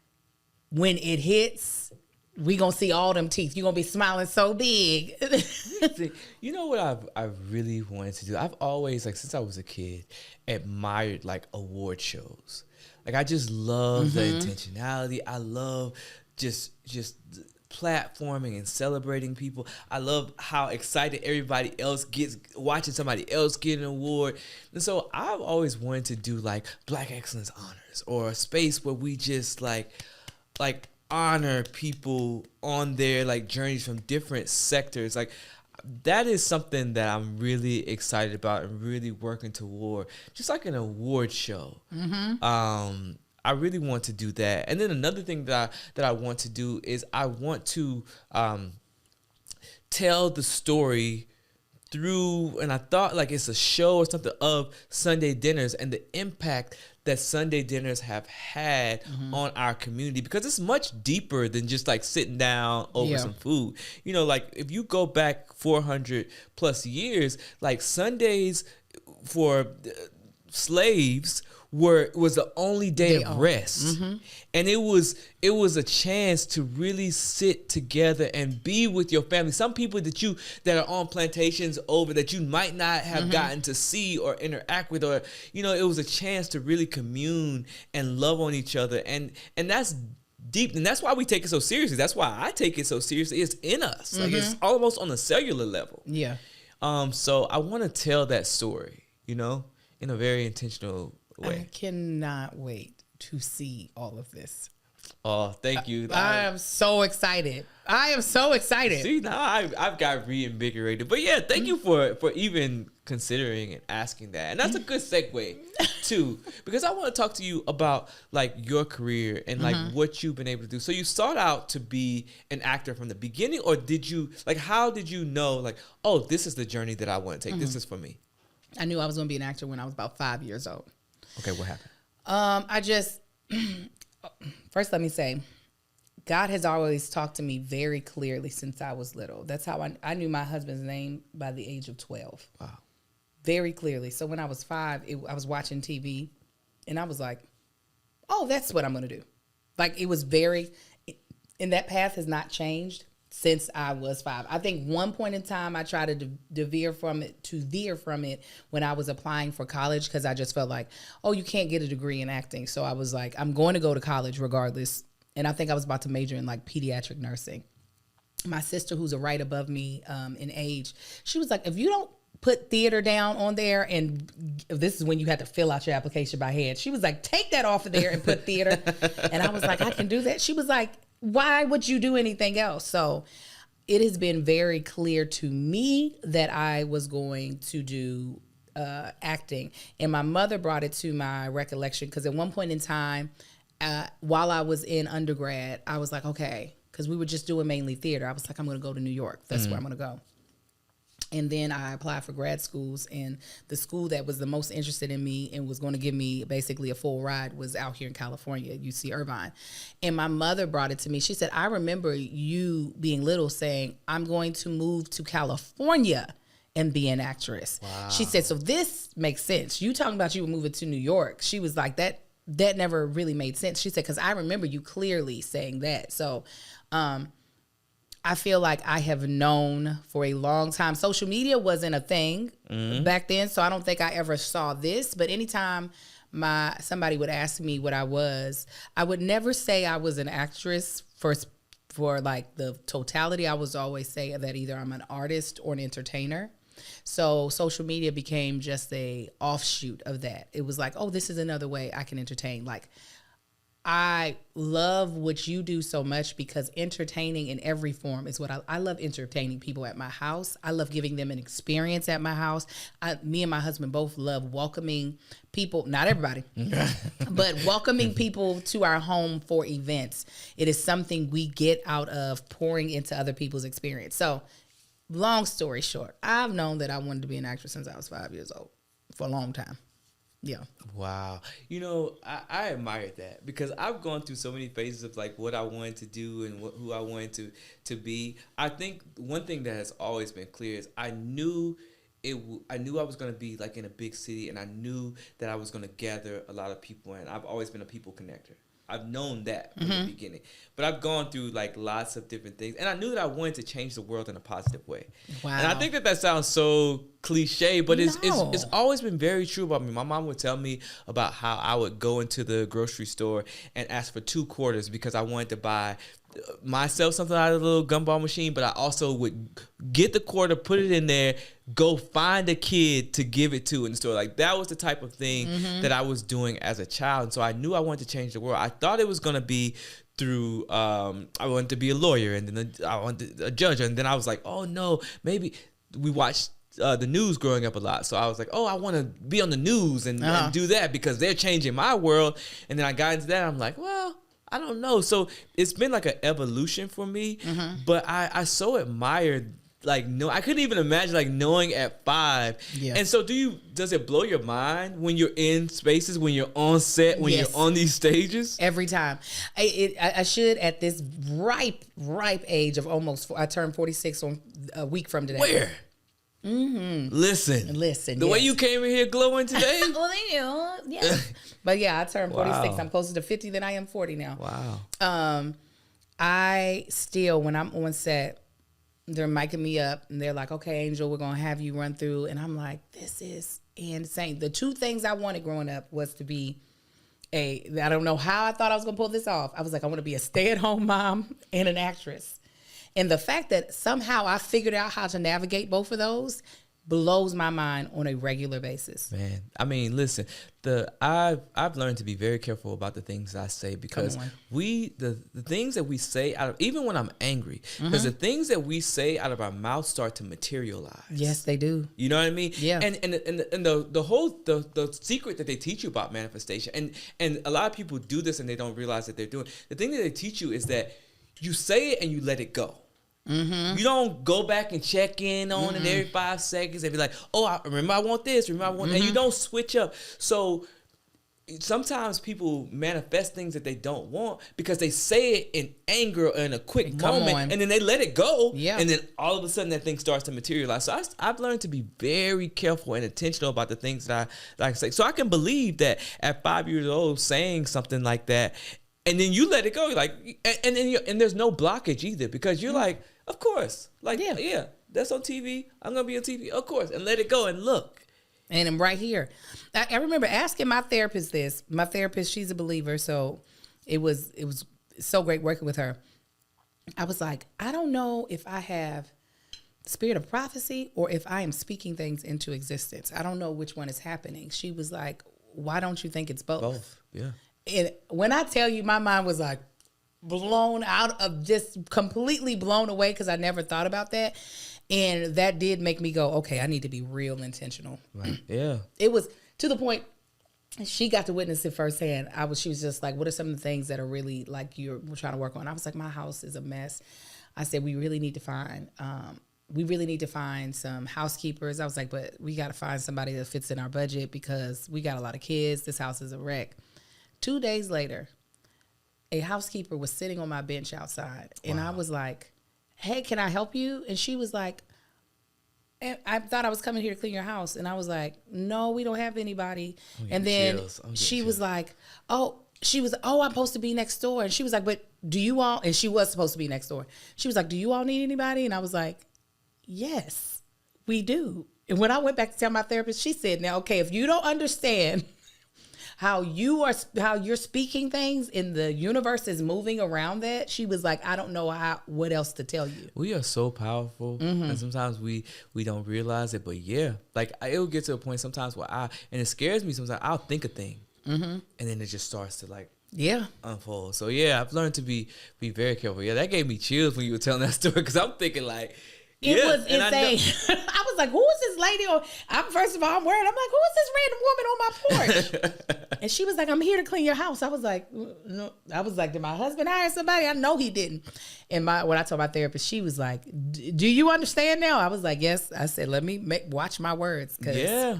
when it hits, we gonna see all them teeth? You're gonna be smiling so big. You know what I've really wanted to do? I've always, like, since I was a kid, admired like award shows. Like, I just love the intentionality. I love just platforming and celebrating people. I love how excited everybody else gets watching somebody else get an award. And so I've always wanted to do like Black Excellence Honors, or a space where we just like honor people on their like journeys from different sectors. Like, that is something that I'm really excited about and really working toward. Just like an award show. I really want to do that. And then another thing that I want to do is I want to tell the story through, and I thought like it's a show or something, of Sunday dinners and the impact that Sunday dinners have had on our community, because it's much deeper than just like sitting down over some food. You know, like if you go back 400 plus years, like Sundays for slaves was the only day of rest. And it was a chance to really sit together and be with your family. Some people that are on plantations over that you might not have gotten to see or interact with, or, you know, it was a chance to really commune and love on each other. And that's deep, and that's why we take it so seriously. That's why I take it so seriously. It's in us. Like, it's almost on a cellular level. Yeah. So I want to tell that story, you know, in a very intentional way. I cannot wait to see all of this. Oh, thank you. I am so excited. See, now I've got reinvigorated. But yeah, thank you for even considering and asking that. And that's a good segue too, because I want to talk to you about like your career and like what you've been able to do. So you sought out to be an actor from the beginning, or did you, like, how did you know, like, oh, this is the journey that I want to take. This is for me. I knew I was going to be an actor when I was about 5 years old. Okay, what happened? I just, first let me say, God has always talked to me very clearly since I was little. That's how I knew my husband's name by the age of 12. Wow. Very clearly. So when I was 5, I was watching TV, and I was like, oh, that's what I'm going to do. Like, it was and that path has not changed since I was 5. I think one point in time I tried to veer from it when I was applying for college, because I just felt like, oh, you can't get a degree in acting. So I was like, I'm going to go to college regardless. And I think I was about to major in like pediatric nursing. My sister, who's right above me in age, she was like, if you don't put theater down on there, and this is when you had to fill out your application by hand, she was like, take that off of there and put theater. And I was like, I can do that. She was like, why would you do anything else? So it has been very clear to me that I was going to do acting. And my mother brought it to my recollection, because at one point in time, while I was in undergrad, I was like, okay, because we were just doing mainly theater. I was like, I'm going to go to New York. That's where I'm going to go. And then I applied for grad schools, and the school that was the most interested in me and was going to give me basically a full ride was out here in California, UC Irvine. And my mother brought it to me. She said, I remember you being little saying, I'm going to move to California and be an actress. Wow. She said, so this makes sense. You talking about you were moving to New York. She was like, that never really made sense. She said, because I remember you clearly saying that. So I feel like I have known for a long time. Social media wasn't a thing back then, so I don't think I ever saw this. But anytime somebody would ask me what I was, I would never say I was an actress for like the totality. I was always say that either I'm an artist or an entertainer. So social media became just a offshoot of that. It was like, oh, this is another way I can entertain. Like, I love what you do so much because entertaining in every form is what I love. Entertaining people at my house. I love giving them an experience at my house. Me and my husband both love welcoming people, not everybody, but welcoming people to our home for events. It is something we get out of pouring into other people's experience. So long story short, I've known that I wanted to be an actress since I was 5 years old for a long time. Yeah. Wow. You know, I admire that because I've gone through so many phases of like what I wanted to do and who I wanted to be. I think one thing that has always been clear is I knew I was going to be like in a big city, and I knew that I was going to gather a lot of people, and I've always been a people connector. I've known that from the beginning. But I've gone through like lots of different things. And I knew that I wanted to change the world in a positive way. Wow. And I think that sounds so cliche, but it's always been very true about me. My mom would tell me about how I would go into the grocery store and ask for 2 quarters because I wanted to buy myself something out of the little gumball machine, but I also would get the quarter, put it in there, go find a kid to give it to in the store. Like that was the type of thing that I was doing as a child. And so I knew I wanted to change the world. I thought it was going to be through, I wanted to be a lawyer, and then I wanted a judge. And then I was like, oh no, maybe we watched the news growing up a lot. So I was like, oh, I want to be on the news and do that because they're changing my world. And then I got into that. I'm like, well, I don't know. So it's been like an evolution for me, but I so admired, like, no, I couldn't even imagine like knowing at 5. Yes. And so does it blow your mind when you're in spaces, when you're on set, when you're on these stages? Every time. I should at this ripe age of almost, I turned 46 on a week from today. Where? Listen. The way you came in here glowing today. Well, thank you. Yeah. But yeah, I turned 46. I'm closer to 50 than I am 40 now. Wow. I still, when I'm on set, they're miking me up and they're like, okay, Angel, we're going to have you run through. And I'm like, this is insane. The 2 things I wanted growing up was to be I don't know how I thought I was going to pull this off. I was like, I want to be a stay-at-home mom and an actress. And the fact that somehow I figured out how to navigate both of those blows my mind on a regular basis. Man, I mean, listen, I've learned to be very careful about the things I say because the things that we say out of, even when I'm angry, because the things that we say out of our mouth start to materialize. Yes, they do. You know what I mean? Yeah. And the whole secret that they teach you about manifestation, and a lot of people do this and they don't realize that they're doing. The thing that they teach you is that you say it and you let it go. You don't go back and check in on it every 5 seconds and be like, oh, I want this, and you don't switch up. So sometimes people manifest things that they don't want because they say it in anger or in a quick moment, and then they let it go, and then all of a sudden that thing starts to materialize. So I've learned to be very careful and intentional about the things that I like to say. So I can believe that at 5 years old saying something like that, and then you let it go, like, and there's no blockage either because you're like, of course, like, yeah, that's on TV. I'm gonna be on TV, of course, and let it go and look. And I'm right here. I remember asking my therapist this. My therapist, she's a believer, so it was so great working with her. I was like, I don't know if I have the spirit of prophecy or if I am speaking things into existence. I don't know which one is happening. She was like, why don't you think it's both? Both, yeah. And when I tell you, my mind was like blown out of, just completely blown away because I never thought about that. And that did make me go, okay, I need to be real intentional. Right. Yeah. It was to the point she got to witness it firsthand. She was just like, what are some of the things that are really like we're trying to work on? I was like, my house is a mess. I said, we really need to find some housekeepers. I was like, but we got to find somebody that fits in our budget because we got a lot of kids. This house is a wreck. 2 days later, a housekeeper was sitting on my bench outside. And I was like, hey, can I help you? And she was like, and I thought I was coming here to clean your house. And I was like, no, we don't have anybody. And then she was like, oh, she was, oh, I'm supposed to be next door. And she was like, but do you all, and she was supposed to be next door. She was like, do you all need anybody? And I was like, yes, we do. And when I went back to tell my therapist, she said, now, okay, if you don't understand how you're speaking things and the universe is moving around that, she was like, I don't know what else to tell you. We are so powerful, and sometimes we don't realize it. But yeah, like it'll get to a point sometimes where and it scares me sometimes. I'll think a thing, and then it just starts to like unfold. So yeah, I've learned to be very careful. Yeah, that gave me chills when you were telling that story, because I'm thinking like, it was insane. I was like, who is this lady? First of all, I'm worried. I'm like, who is this random woman on my porch? And she was like, I'm here to clean your house. I was like, no. I was like, did my husband hire somebody? I know he didn't. And when I told my therapist, she was like, do you understand now? I was like, yes. I said, let me watch my words. Yeah.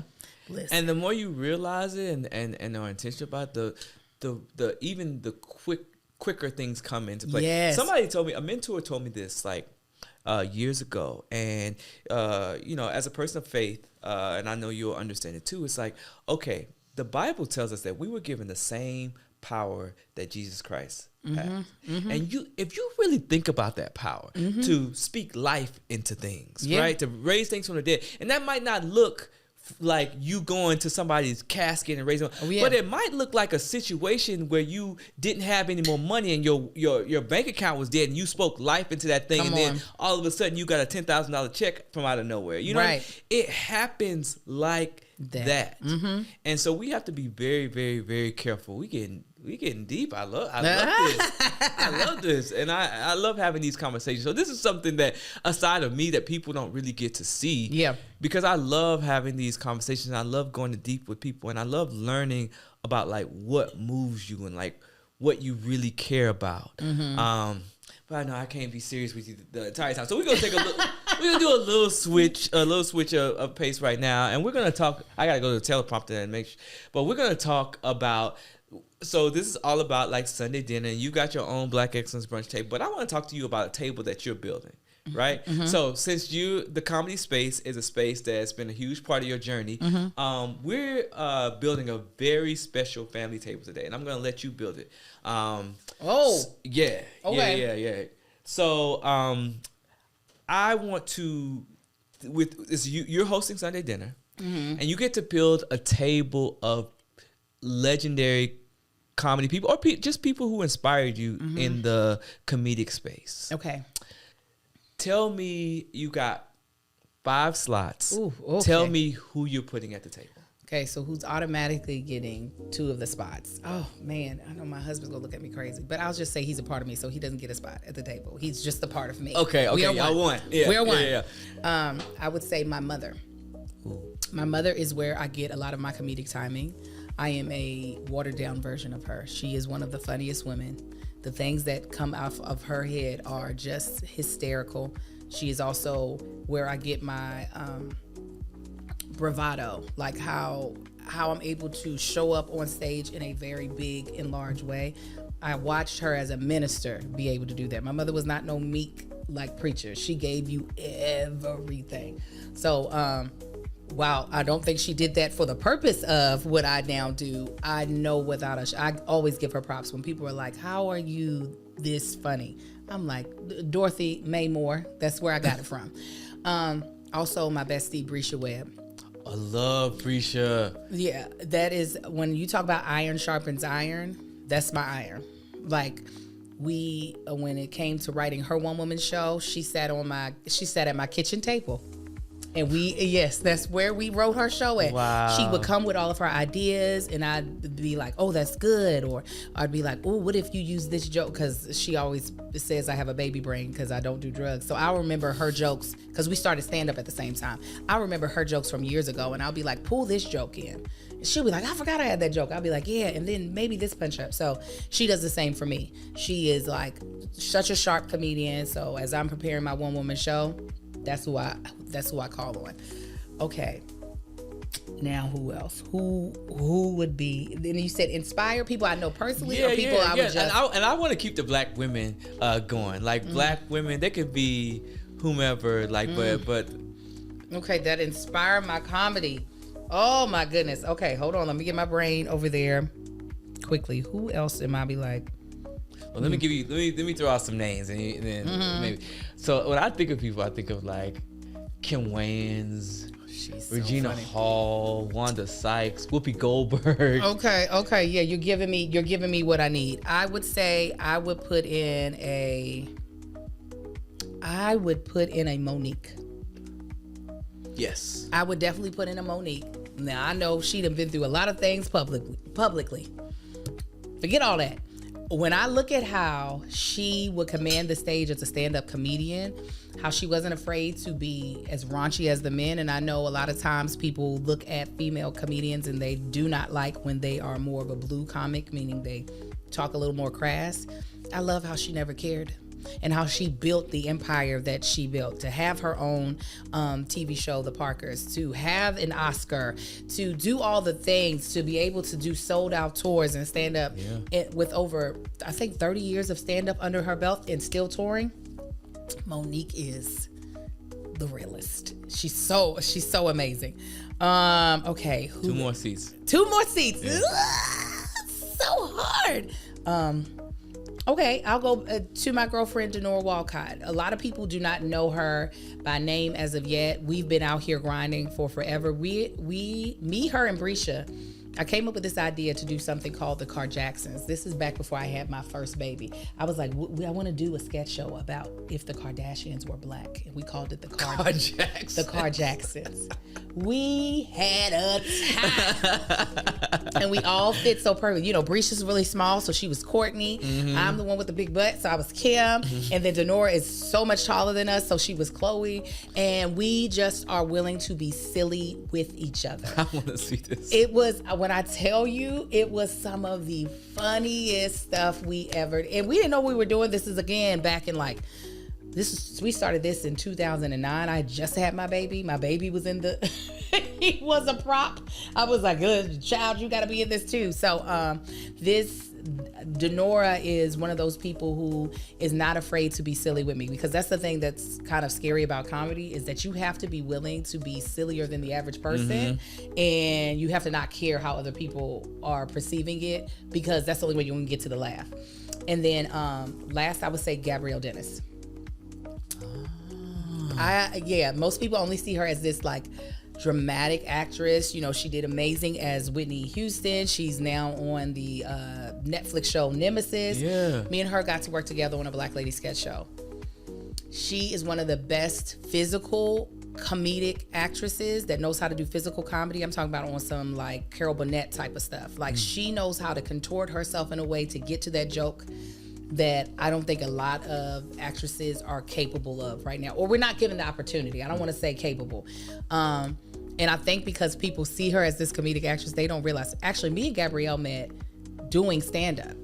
Listen. And the more you realize it and are intentional about the even the quicker things come into play. Yes. A mentor told me this, like, years ago, and as a person of faith, and I know you'll understand it too, it's like, okay, the Bible tells us that we were given the same power that Jesus Christ had, and if you really think about that power to speak life into things, right, to raise things from the dead, and that might not look like you going to somebody's casket and raising, but it might look like a situation where you didn't have any more money and your bank account was dead, and you spoke life into that thing, then all of a sudden you got a $10,000 check from out of nowhere. You know, it happens like that. And so we have to be very, very, very careful. We getting deep. I love this. I love this, and I love having these conversations. So this is something that, aside of me, that people don't really get to see. Yeah. Because I love having these conversations. I love going deep with people, and I love learning about like what moves you and like what you really care about. But I know I can't be serious with you the entire time. So we're gonna take we're gonna do a little switch of pace right now, and we're gonna talk. I gotta go to the teleprompter and make sure, but we're gonna talk about. So this is all about like Sunday dinner, and you got your own Black Excellence Brunch table. But I want to talk to you about a table that you're building, right? So since the comedy space is a space that's been a huge part of your journey, we're building a very special family table today, and I'm gonna let you build it. Yeah. So I want to you're hosting Sunday dinner, and you get to build a table of legendary comedy people, or just people who inspired you in the comedic space. Okay. Tell me, you got 5 slots. Ooh, okay. Tell me who you're putting at the table. Okay, so who's automatically getting 2 of the spots? Oh, man, I know my husband's going to look at me crazy, but I'll just say he's a part of me, so he doesn't get a spot at the table. He's just a part of me. Okay, y'all won. Yeah, we're one. Yeah. I would say my mother. Ooh. My mother is where I get a lot of my comedic timing. I am a watered down version of her. She is one of the funniest women. The things that come out of her head are just hysterical. She is also where I get my bravado, like how I'm able to show up on stage in a very big and large way. I watched her as a minister be able to do that. My mother was not no meek like preacher. She gave you everything. So while I don't think she did that for the purpose of what I now do, I know without I always give her props when people are like, how are you this funny? I'm like, Dorothy Mae Moore. That's where I got it from. Also, my bestie, Brescia Webb. I love Brescia. Yeah, that is, when you talk about iron sharpens iron, that's my iron. Like, when it came to writing her one-woman show, she sat at my kitchen table. And that's where we wrote her show at. Wow. She would come with all of her ideas, and I'd be like, oh, that's good. Or I'd be like, oh, what if you use this joke? Because she always says I have a baby brain because I don't do drugs. So I'll remember her jokes, because we started stand-up at the same time. I remember her jokes from years ago, and I'll be like, pull this joke in. And she'll be like, I forgot I had that joke. I'll be like, yeah, and then maybe this punch up. So she does the same for me. She is like such a sharp comedian. So as I'm preparing my one-woman show, that's who I call on. Okay. Now who else? Who would be? Then you said inspire people I know personally, or people I would just. And I want to keep the Black women going. Like Black women, they could be whomever. Like, but. Okay, that inspire my comedy. Oh my goodness. Okay, hold on. Let me get my brain over there. quickly. Who else am I be like? Well, let me throw out some names and then maybe. So when I think of people, I think of like Kim Wayans, Regina Hall, Wanda Sykes, Whoopi Goldberg. Okay, yeah, you're giving me what I need. I would say I would put in a Monique. Yes, I would definitely put in a Monique. Now I know she'd have been through a lot of things publicly. Forget all that. When I look at how she would command the stage as a stand-up comedian, how she wasn't afraid to be as raunchy as the men, and I know a lot of times people look at female comedians and they do not like when they are more of a blue comic, meaning they talk a little more crass. I love how she never cared and how she built the empire that she built, to have her own TV show, The Parkers, to have an Oscar, to do all the things, to be able to do sold out tours and stand up with over, I think, 30 years of stand up under her belt and still touring. Monique is the realest. She's so amazing. Okay. Two more seats. Yeah. So hard. Okay, I'll go to my girlfriend, Denora Walcott. A lot of people do not know her by name as of yet. We've been out here grinding for forever. Me, her, and Brescia, I came up with this idea to do something called the Kardashians. This is back before I had my first baby. I was like, I want to do a sketch show about if the Kardashians were black. And we called it the Kardashians. The Kardashians. We had a time. And we all fit so perfect. You know, Brescia's really small, so she was Courtney. Mm-hmm. I'm the one with the big butt, so I was Kim. Mm-hmm. And then Denora is so much taller than us, so she was Chloe. And we just are willing to be silly with each other. I want to see this. It was, when I tell you, it was some of the funniest stuff we ever, and we didn't know we were doing this. Is again back in like, we started this in 2009. I just had my baby. My baby was in the, he was a prop. I was like, good child, you got to be in this too. So Denora is one of those people who is not afraid to be silly with me, because that's the thing that's kind of scary about comedy, is that you have to be willing to be sillier than the average person, and you have to not care how other people are perceiving it, because that's the only way you're going to get to the laugh. And then last, I would say Gabrielle Dennis. Most people only see her as this like dramatic actress. You know, she did amazing as Whitney Houston. She's now on the Netflix show Nemesis. Yeah. Me and her got to work together on a Black Lady sketch show. She is one of the best physical comedic actresses that knows how to do physical comedy. I'm talking about on some like Carol Burnett type of stuff. Like she knows how to contort herself in a way to get to that joke that I don't think a lot of actresses are capable of right now, or we're not given the opportunity. I don't want to say capable. And I think because people see her as this comedic actress, they don't realize, actually, me and Gabrielle met doing stand-up.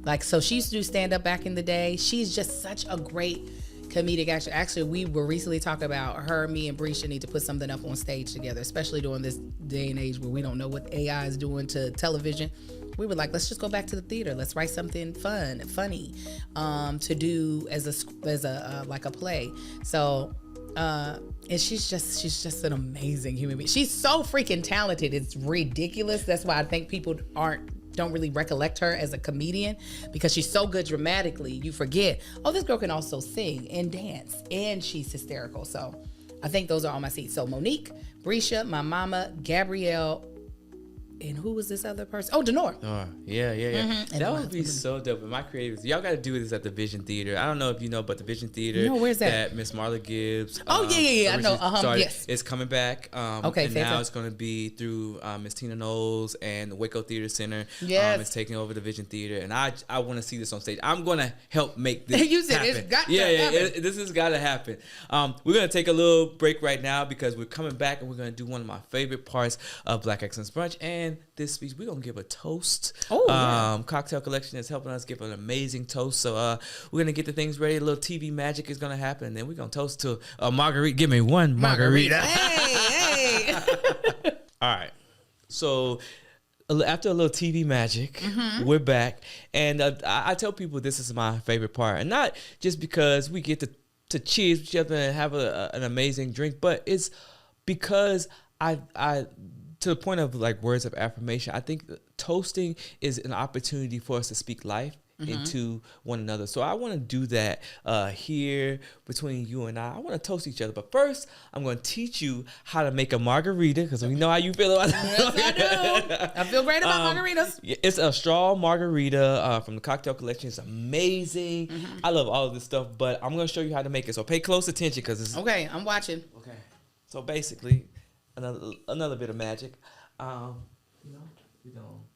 Like, so she used to do stand-up back in the day. She's just such a great comedic actress. Actually, we were recently talking about her, me, and Brescia need to put something up on stage together, especially during this day and age where we don't know what AI is doing to television. We were like, let's just go back to the theater. Let's write something funny, to do as a like a play. So, and she's just an amazing human being. She's so freaking talented. It's ridiculous. That's why I think people don't really recollect her as a comedian, because she's so good dramatically. You forget, oh, this girl can also sing and dance, and she's hysterical. So, I think those are all my seats. So Monique, Brescia, my mama, Gabrielle. And who was this other person? Oh, Denora. Oh, yeah. Mm-hmm. That would be so dope. My creatives, y'all got to do this at the Vision Theater. I don't know if you know, but the Vision Theater. No, where's that? Miss Marla Gibbs. Oh, yeah. I know. Yes. It's coming back. Okay. And now it's going to be through Miss Tina Knowles and the Waco Theater Center. Yes. It's taking over the Vision Theater, and I want to see this on stage. I'm going to help make this you said happen. It's got to happen. This has got to happen. We're going to take a little break right now because we're coming back, and we're going to do one of my favorite parts of Black Excellence Brunch. And this speech, we're gonna give a toast. Cocktail Collection is helping us give an amazing toast. So we're gonna get the things ready. A little TV magic is gonna happen, and then we're gonna toast to a margarita. Give me one margarita. Hey. All right. So after a little TV magic, we're back, and I tell people this is my favorite part, and not just because we get to cheers with each other and have an amazing drink, but it's because I to the point of like words of affirmation, I think toasting is an opportunity for us to speak life into one another. So I want to do that here between you and I. I want to toast each other. But first, I'm going to teach you how to make a margarita because we know how you feel about it. Yes, I do. I feel great about margaritas. It's a straw margarita from the Cocktail Collection. It's amazing. I love all of this stuff, but I'm going to show you how to make it. So pay close attention because it's... Okay, I'm watching. Okay. So basically, another bit of magic. You know, we don't...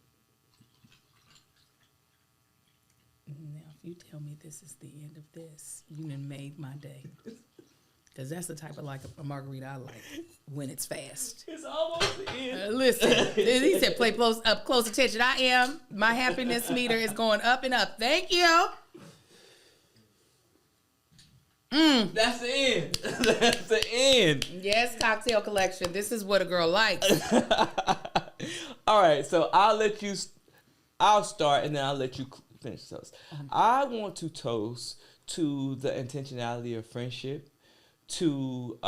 Now, if you tell me this is the end of this, you done made my day. Because that's the type of like a margarita I like when it's fast. It's almost the end. Listen, he said play close attention. I am. My happiness meter is going up and up. Thank you. That's the end. That's the end. Yes, Cocktail Collection. This is what a girl likes. All right, so I'll start and then I'll let you finish the toast. I want to toast to the intentionality of friendship, to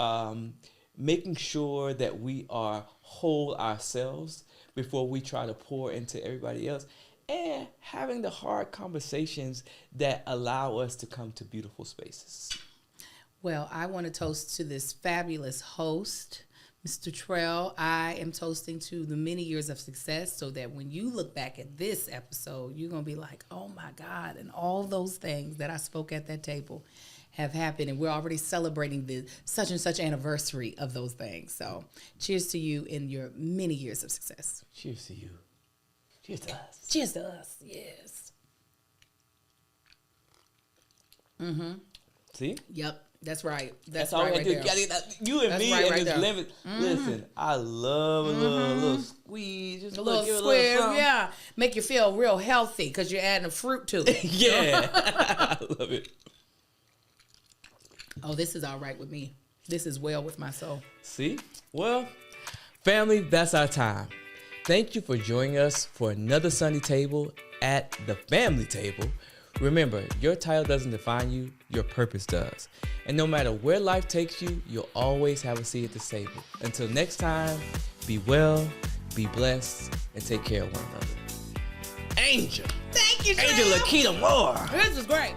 making sure that we are whole ourselves before we try to pour into everybody else, and having the hard conversations that allow us to come to beautiful spaces. Well, I want to toast to this fabulous host, Mr. Trell. I am toasting to the many years of success so that when you look back at this episode, you're going to be like, oh my God, and all those things that I spoke at that table have happened, and we're already celebrating the such and such anniversary of those things. So cheers to you in your many years of success. Cheers to you. Cheers to us. Cheers to us, yes. See? Yep. That's right. That's all right, we right do. there. You and That's me right, and right this there. lemon. Listen, I love a little squeeze. Just A little give it square, something. yeah. Make you feel real healthy because you're adding a fruit to it. Yeah. I love it. Oh, this is all right with me. This is well with my soul. See? Well, family, that's our time. Thank you for joining us for another Sunday table at the family table. Remember, your title doesn't define you, your purpose does. And no matter where life takes you, you'll always have a seat at the table. Until next time, be well, be blessed, and take care of one another. Angel. Thank you, Angel Laketa Moore. This was great.